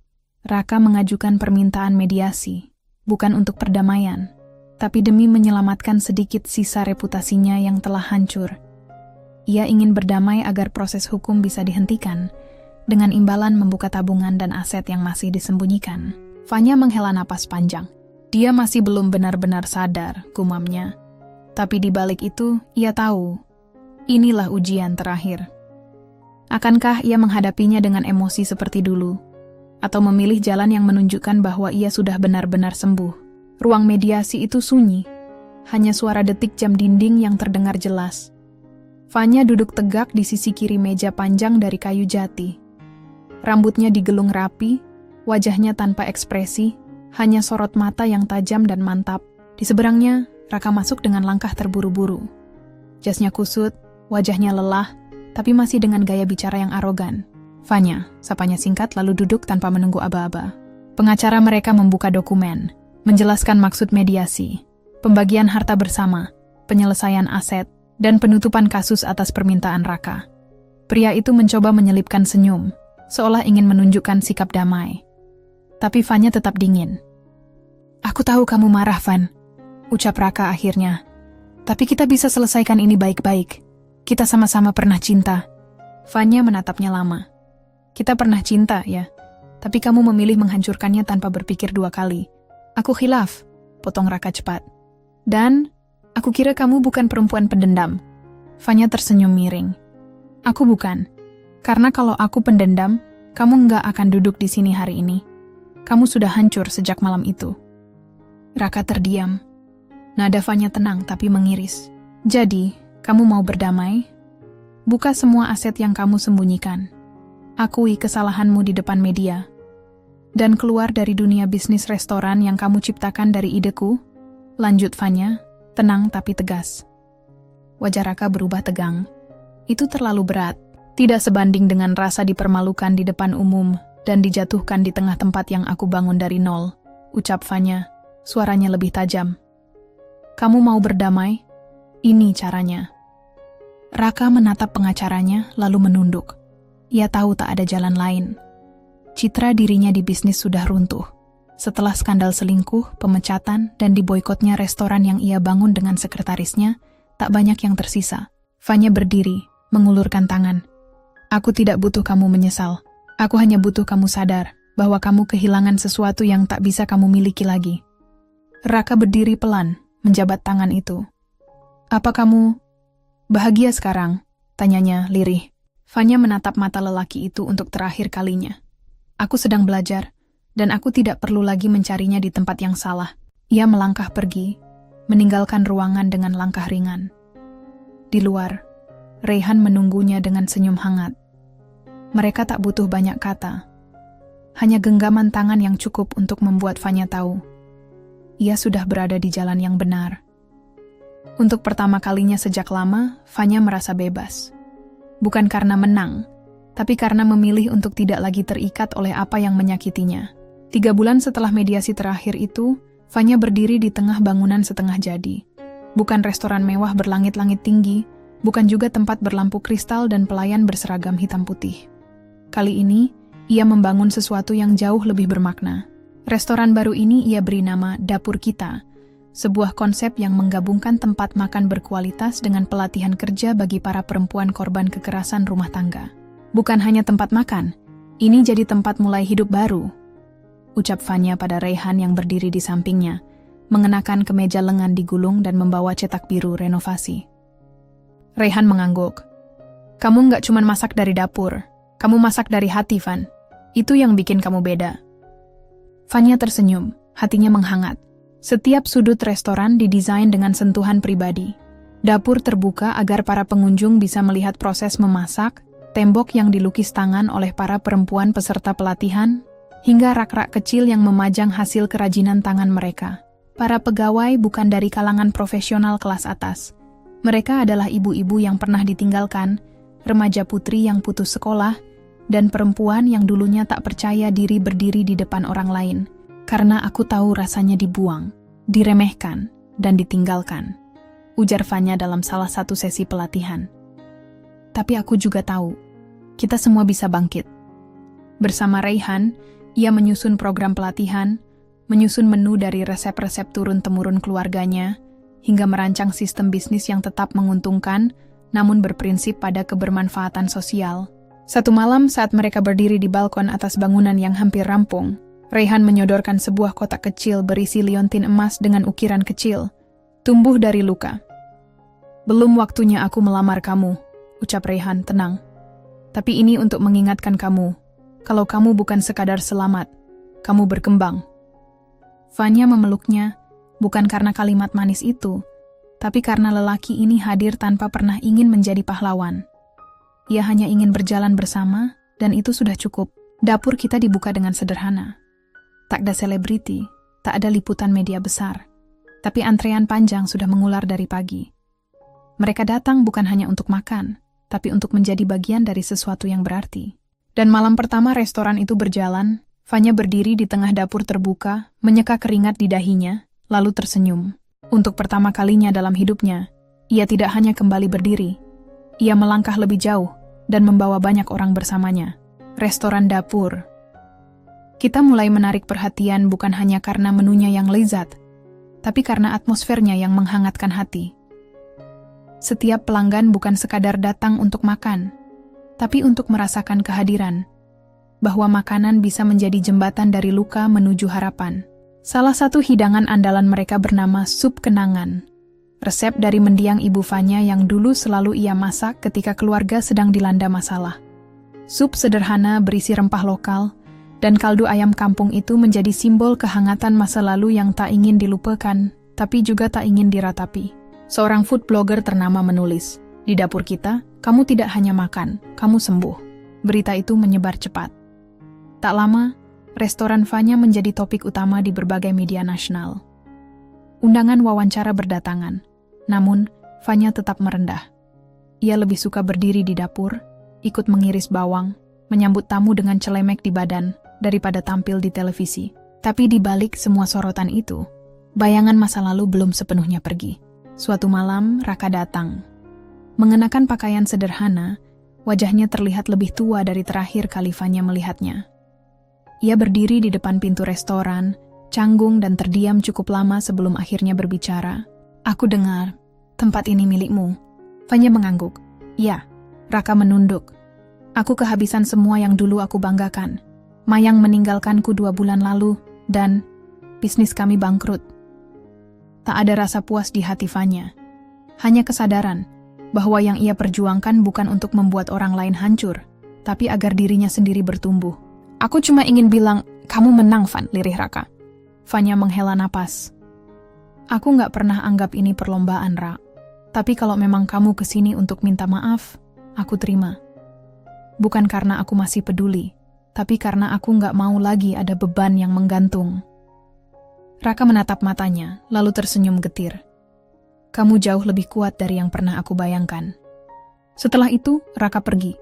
Raka mengajukan permintaan mediasi, bukan untuk perdamaian, tapi demi menyelamatkan sedikit sisa reputasinya yang telah hancur. Ia ingin berdamai agar proses hukum bisa dihentikan, dengan imbalan membuka tabungan dan aset yang masih disembunyikan. Fanya menghela napas panjang. Dia masih belum benar-benar sadar, gumamnya. Tapi di balik itu, ia tahu, inilah ujian terakhir. Akankah ia menghadapinya dengan emosi seperti dulu? Atau memilih jalan yang menunjukkan bahwa ia sudah benar-benar sembuh? Ruang mediasi itu sunyi. Hanya suara detik jam dinding yang terdengar jelas. Fanya duduk tegak di sisi kiri meja panjang dari kayu jati. Rambutnya digelung rapi, wajahnya tanpa ekspresi, hanya sorot mata yang tajam dan mantap. Di seberangnya, Raka masuk dengan langkah terburu-buru. Jasnya kusut, wajahnya lelah, tapi masih dengan gaya bicara yang arogan. "Fanya," sapanya singkat lalu duduk tanpa menunggu aba-aba. Pengacara mereka membuka dokumen, menjelaskan maksud mediasi, pembagian harta bersama, penyelesaian aset, dan penutupan kasus atas permintaan Raka. Pria itu mencoba menyelipkan senyum, seolah ingin menunjukkan sikap damai. Tapi Fanya tetap dingin. "Aku tahu kamu marah, Van," ucap Raka akhirnya. "Tapi kita bisa selesaikan ini baik-baik. Kita sama-sama pernah cinta." Fanya menatapnya lama. "Kita pernah cinta, ya. Tapi kamu memilih menghancurkannya tanpa berpikir dua kali." "Aku khilaf," potong Raka cepat. "Dan aku kira kamu bukan perempuan pendendam." Fanya tersenyum miring. "Aku bukan. Karena kalau aku pendendam, kamu nggak akan duduk di sini hari ini. Kamu sudah hancur sejak malam itu." Raka terdiam. Nada Fanya tenang tapi mengiris. "Jadi, kamu mau berdamai? Buka semua aset yang kamu sembunyikan. Akui kesalahanmu di depan media. Dan keluar dari dunia bisnis restoran yang kamu ciptakan dari ideku." Lanjut Fanya, tenang tapi tegas. Wajah Raka berubah tegang. "Itu terlalu berat. Tidak sebanding dengan rasa dipermalukan di depan umum dan dijatuhkan di tengah tempat yang aku bangun dari nol," ucap Fanya, suaranya lebih tajam. "Kamu mau berdamai? Ini caranya." Raka menatap pengacaranya lalu menunduk. Ia tahu tak ada jalan lain. Citra dirinya di bisnis sudah runtuh. Setelah skandal selingkuh, pemecatan, dan diboikotnya restoran yang ia bangun dengan sekretarisnya, tak banyak yang tersisa. Fanya berdiri, mengulurkan tangan. Aku tidak butuh kamu menyesal. Aku hanya butuh kamu sadar bahwa kamu kehilangan sesuatu yang tak bisa kamu miliki lagi. Raka berdiri pelan, menjabat tangan itu. Apa kamu bahagia sekarang? Tanyanya lirih. Vanya menatap mata lelaki itu untuk terakhir kalinya. Aku sedang belajar, dan aku tidak perlu lagi mencarinya di tempat yang salah. Ia melangkah pergi, meninggalkan ruangan dengan langkah ringan. Di luar, Raihan menunggunya dengan senyum hangat. Mereka tak butuh banyak kata. Hanya genggaman tangan yang cukup untuk membuat Vanya tahu. Ia sudah berada di jalan yang benar. Untuk pertama kalinya sejak lama, Vanya merasa bebas. Bukan karena menang, tapi karena memilih untuk tidak lagi terikat oleh apa yang menyakitinya. 3 bulan setelah mediasi terakhir itu, Vanya berdiri di tengah bangunan setengah jadi. Bukan restoran mewah berlangit-langit tinggi, bukan juga tempat berlampu kristal dan pelayan berseragam hitam putih. Kali ini, ia membangun sesuatu yang jauh lebih bermakna. Restoran baru ini ia beri nama Dapur Kita, sebuah konsep yang menggabungkan tempat makan berkualitas dengan pelatihan kerja bagi para perempuan korban kekerasan rumah tangga. Bukan hanya tempat makan, ini jadi tempat mulai hidup baru, ucap Vanya pada Raihan yang berdiri di sampingnya, mengenakan kemeja lengan digulung dan membawa cetak biru renovasi. Raihan mengangguk. Kamu nggak cuma masak dari dapur, kamu masak dari hati, Van. Itu yang bikin kamu beda. Vanya tersenyum, hatinya menghangat. Setiap sudut restoran didesain dengan sentuhan pribadi. Dapur terbuka agar para pengunjung bisa melihat proses memasak, tembok yang dilukis tangan oleh para perempuan peserta pelatihan, hingga rak-rak kecil yang memajang hasil kerajinan tangan mereka. Para pegawai bukan dari kalangan profesional kelas atas. Mereka adalah ibu-ibu yang pernah ditinggalkan, remaja putri yang putus sekolah, dan perempuan yang dulunya tak percaya diri berdiri di depan orang lain. Karena aku tahu rasanya dibuang, diremehkan, dan ditinggalkan, ujar Vanya dalam salah satu sesi pelatihan. Tapi aku juga tahu, kita semua bisa bangkit. Bersama Raihan, ia menyusun program pelatihan, menyusun menu dari resep-resep turun-temurun keluarganya, hingga merancang sistem bisnis yang tetap menguntungkan, namun berprinsip pada kebermanfaatan sosial. Satu malam saat mereka berdiri di balkon atas bangunan yang hampir rampung, Raihan menyodorkan sebuah kotak kecil berisi liontin emas dengan ukiran kecil, tumbuh dari luka. Belum waktunya aku melamar kamu, ucap Raihan tenang. Tapi ini untuk mengingatkan kamu, kalau kamu bukan sekadar selamat, kamu berkembang. Vanya memeluknya, bukan karena kalimat manis itu, tapi karena lelaki ini hadir tanpa pernah ingin menjadi pahlawan. Ia hanya ingin berjalan bersama, dan itu sudah cukup. Dapur Kita dibuka dengan sederhana. Tak ada selebriti, tak ada liputan media besar. Tapi antrean panjang sudah mengular dari pagi. Mereka datang bukan hanya untuk makan, tapi untuk menjadi bagian dari sesuatu yang berarti. Dan malam pertama restoran itu berjalan, Vanya berdiri di tengah dapur terbuka, menyeka keringat di dahinya, lalu tersenyum. Untuk pertama kalinya dalam hidupnya, ia tidak hanya kembali berdiri. Ia melangkah lebih jauh, dan membawa banyak orang bersamanya. Restoran dapur. Kita mulai menarik perhatian bukan hanya karena menunya yang lezat, tapi karena atmosfernya yang menghangatkan hati. Setiap pelanggan bukan sekadar datang untuk makan, tapi untuk merasakan kehadiran, bahwa makanan bisa menjadi jembatan dari luka menuju harapan. Salah satu hidangan andalan mereka bernama sup kenangan. Resep dari mendiang ibu Vanya yang dulu selalu ia masak ketika keluarga sedang dilanda masalah. Sup sederhana berisi rempah lokal, dan kaldu ayam kampung itu menjadi simbol kehangatan masa lalu yang tak ingin dilupakan, tapi juga tak ingin diratapi. Seorang food blogger ternama menulis, "Di dapur kita, kamu tidak hanya makan, kamu sembuh." Berita itu menyebar cepat. Tak lama, restoran Vanya menjadi topik utama di berbagai media nasional. Undangan wawancara berdatangan, namun Vanya tetap merendah. Ia lebih suka berdiri di dapur, ikut mengiris bawang, menyambut tamu dengan celemek di badan, daripada tampil di televisi. Tapi di balik semua sorotan itu, bayangan masa lalu belum sepenuhnya pergi. Suatu malam, Raka datang. Mengenakan pakaian sederhana, wajahnya terlihat lebih tua dari terakhir kali Vanya melihatnya. Ia berdiri di depan pintu restoran, canggung dan terdiam cukup lama sebelum akhirnya berbicara. "Aku dengar, tempat ini milikmu." Vanya mengangguk. "Ya." Raka menunduk. Aku kehabisan semua yang dulu aku banggakan. Mayang meninggalkanku 2 bulan lalu, dan bisnis kami bangkrut. Tak ada rasa puas di hati Fanya. Hanya kesadaran bahwa yang ia perjuangkan bukan untuk membuat orang lain hancur, tapi agar dirinya sendiri bertumbuh. Aku cuma ingin bilang, kamu menang, Van, lirih Raka. Fanya menghela napas. Aku nggak pernah anggap ini perlombaan, Ra. Tapi kalau memang kamu kesini untuk minta maaf, aku terima. Bukan karena aku masih peduli, tapi karena aku nggak mau lagi ada beban yang menggantung. Raka menatap matanya, lalu tersenyum getir. Kamu jauh lebih kuat dari yang pernah aku bayangkan. Setelah itu, Raka pergi.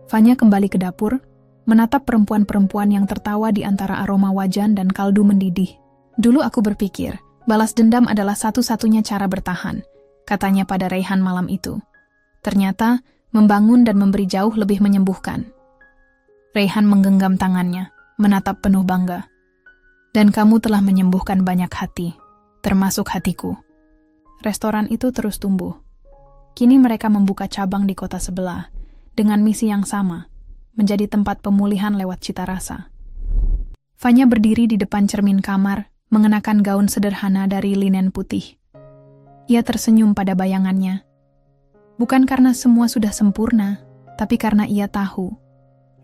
Fanya kembali ke dapur, menatap perempuan-perempuan yang tertawa di antara aroma wajan dan kaldu mendidih. Dulu aku berpikir, balas dendam adalah satu-satunya cara bertahan, katanya pada Raihan malam itu. Ternyata, membangun dan memberi jauh lebih menyembuhkan. Raihan menggenggam tangannya, menatap penuh bangga. Dan kamu telah menyembuhkan banyak hati, termasuk hatiku. Restoran itu terus tumbuh. Kini mereka membuka cabang di kota sebelah, dengan misi yang sama, menjadi tempat pemulihan lewat cita rasa. Fanya berdiri di depan cermin kamar, mengenakan gaun sederhana dari linen putih. Ia tersenyum pada bayangannya. Bukan karena semua sudah sempurna, tapi karena ia tahu.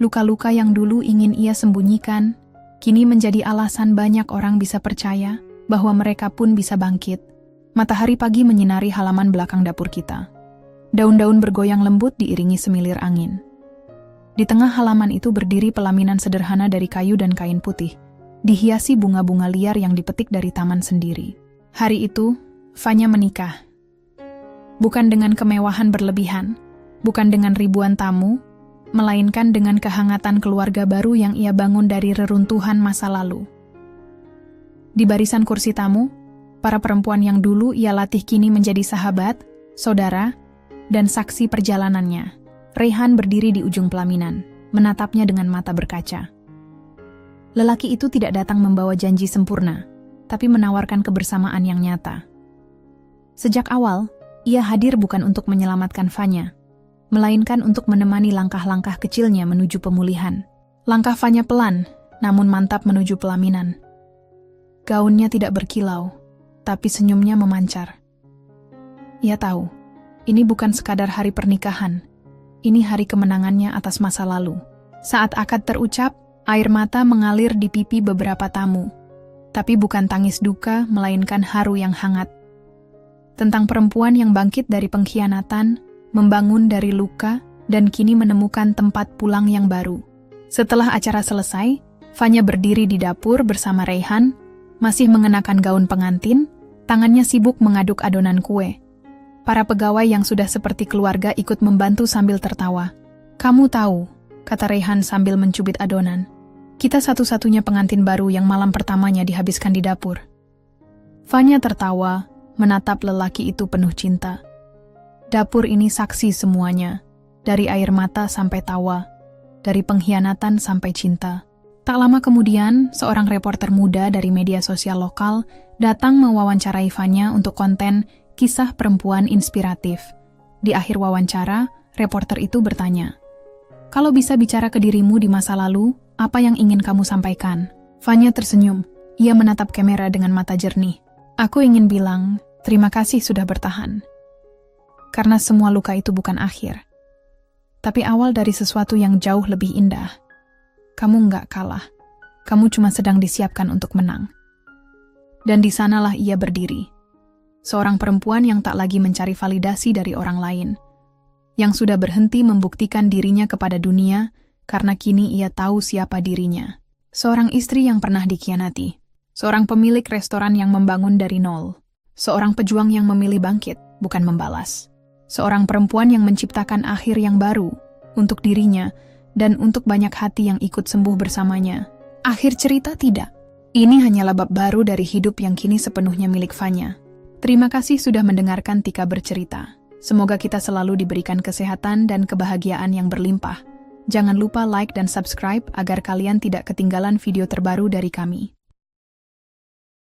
Luka-luka yang dulu ingin ia sembunyikan, kini menjadi alasan banyak orang bisa percaya bahwa mereka pun bisa bangkit. Matahari pagi menyinari halaman belakang dapur kita. Daun-daun bergoyang lembut diiringi semilir angin. Di tengah halaman itu berdiri pelaminan sederhana dari kayu dan kain putih, dihiasi bunga-bunga liar yang dipetik dari taman sendiri. Hari itu, Fanya menikah. Bukan dengan kemewahan berlebihan, bukan dengan ribuan tamu, melainkan dengan kehangatan keluarga baru yang ia bangun dari reruntuhan masa lalu. Di barisan kursi tamu, para perempuan yang dulu ia latih kini menjadi sahabat, saudara, dan saksi perjalanannya. Raihan berdiri di ujung pelaminan, menatapnya dengan mata berkaca. Lelaki itu tidak datang membawa janji sempurna, tapi menawarkan kebersamaan yang nyata. Sejak awal, ia hadir bukan untuk menyelamatkan Fanya, melainkan untuk menemani langkah-langkah kecilnya menuju pemulihan. Langkah Fanya pelan, namun mantap menuju pelaminan. Gaunnya tidak berkilau, tapi senyumnya memancar. Ia tahu, ini bukan sekadar hari pernikahan, ini hari kemenangannya atas masa lalu. Saat akad terucap, air mata mengalir di pipi beberapa tamu. Tapi bukan tangis duka, melainkan haru yang hangat. Tentang perempuan yang bangkit dari pengkhianatan, membangun dari luka, dan kini menemukan tempat pulang yang baru. Setelah acara selesai, Fanya berdiri di dapur bersama Raihan, masih mengenakan gaun pengantin, tangannya sibuk mengaduk adonan kue. Para pegawai yang sudah seperti keluarga ikut membantu sambil tertawa. Kamu tahu, kata Raihan sambil mencubit adonan, kita satu-satunya pengantin baru yang malam pertamanya dihabiskan di dapur. Fanya tertawa, menatap lelaki itu penuh cinta. Dapur ini saksi semuanya, dari air mata sampai tawa, dari pengkhianatan sampai cinta. Tak lama kemudian, seorang reporter muda dari media sosial lokal datang mewawancarai Fanya untuk konten kisah perempuan inspiratif. Di akhir wawancara, reporter itu bertanya, "Kalau bisa bicara ke dirimu di masa lalu, apa yang ingin kamu sampaikan?" Fanya tersenyum. Ia menatap kamera dengan mata jernih. Aku ingin bilang, terima kasih sudah bertahan. Karena semua luka itu bukan akhir, tapi awal dari sesuatu yang jauh lebih indah. Kamu nggak kalah. Kamu cuma sedang disiapkan untuk menang. Dan di sanalah ia berdiri. Seorang perempuan yang tak lagi mencari validasi dari orang lain. Yang sudah berhenti membuktikan dirinya kepada dunia, karena kini ia tahu siapa dirinya. Seorang istri yang pernah dikhianati. Seorang pemilik restoran yang membangun dari nol. Seorang pejuang yang memilih bangkit, bukan membalas. Seorang perempuan yang menciptakan akhir yang baru untuk dirinya dan untuk banyak hati yang ikut sembuh bersamanya. Akhir cerita tidak. Ini hanyalah bab baru dari hidup yang kini sepenuhnya milik Fanya. Terima kasih sudah mendengarkan Tika bercerita. Semoga kita selalu diberikan kesehatan dan kebahagiaan yang berlimpah. Jangan lupa like dan subscribe agar kalian tidak ketinggalan video terbaru dari kami.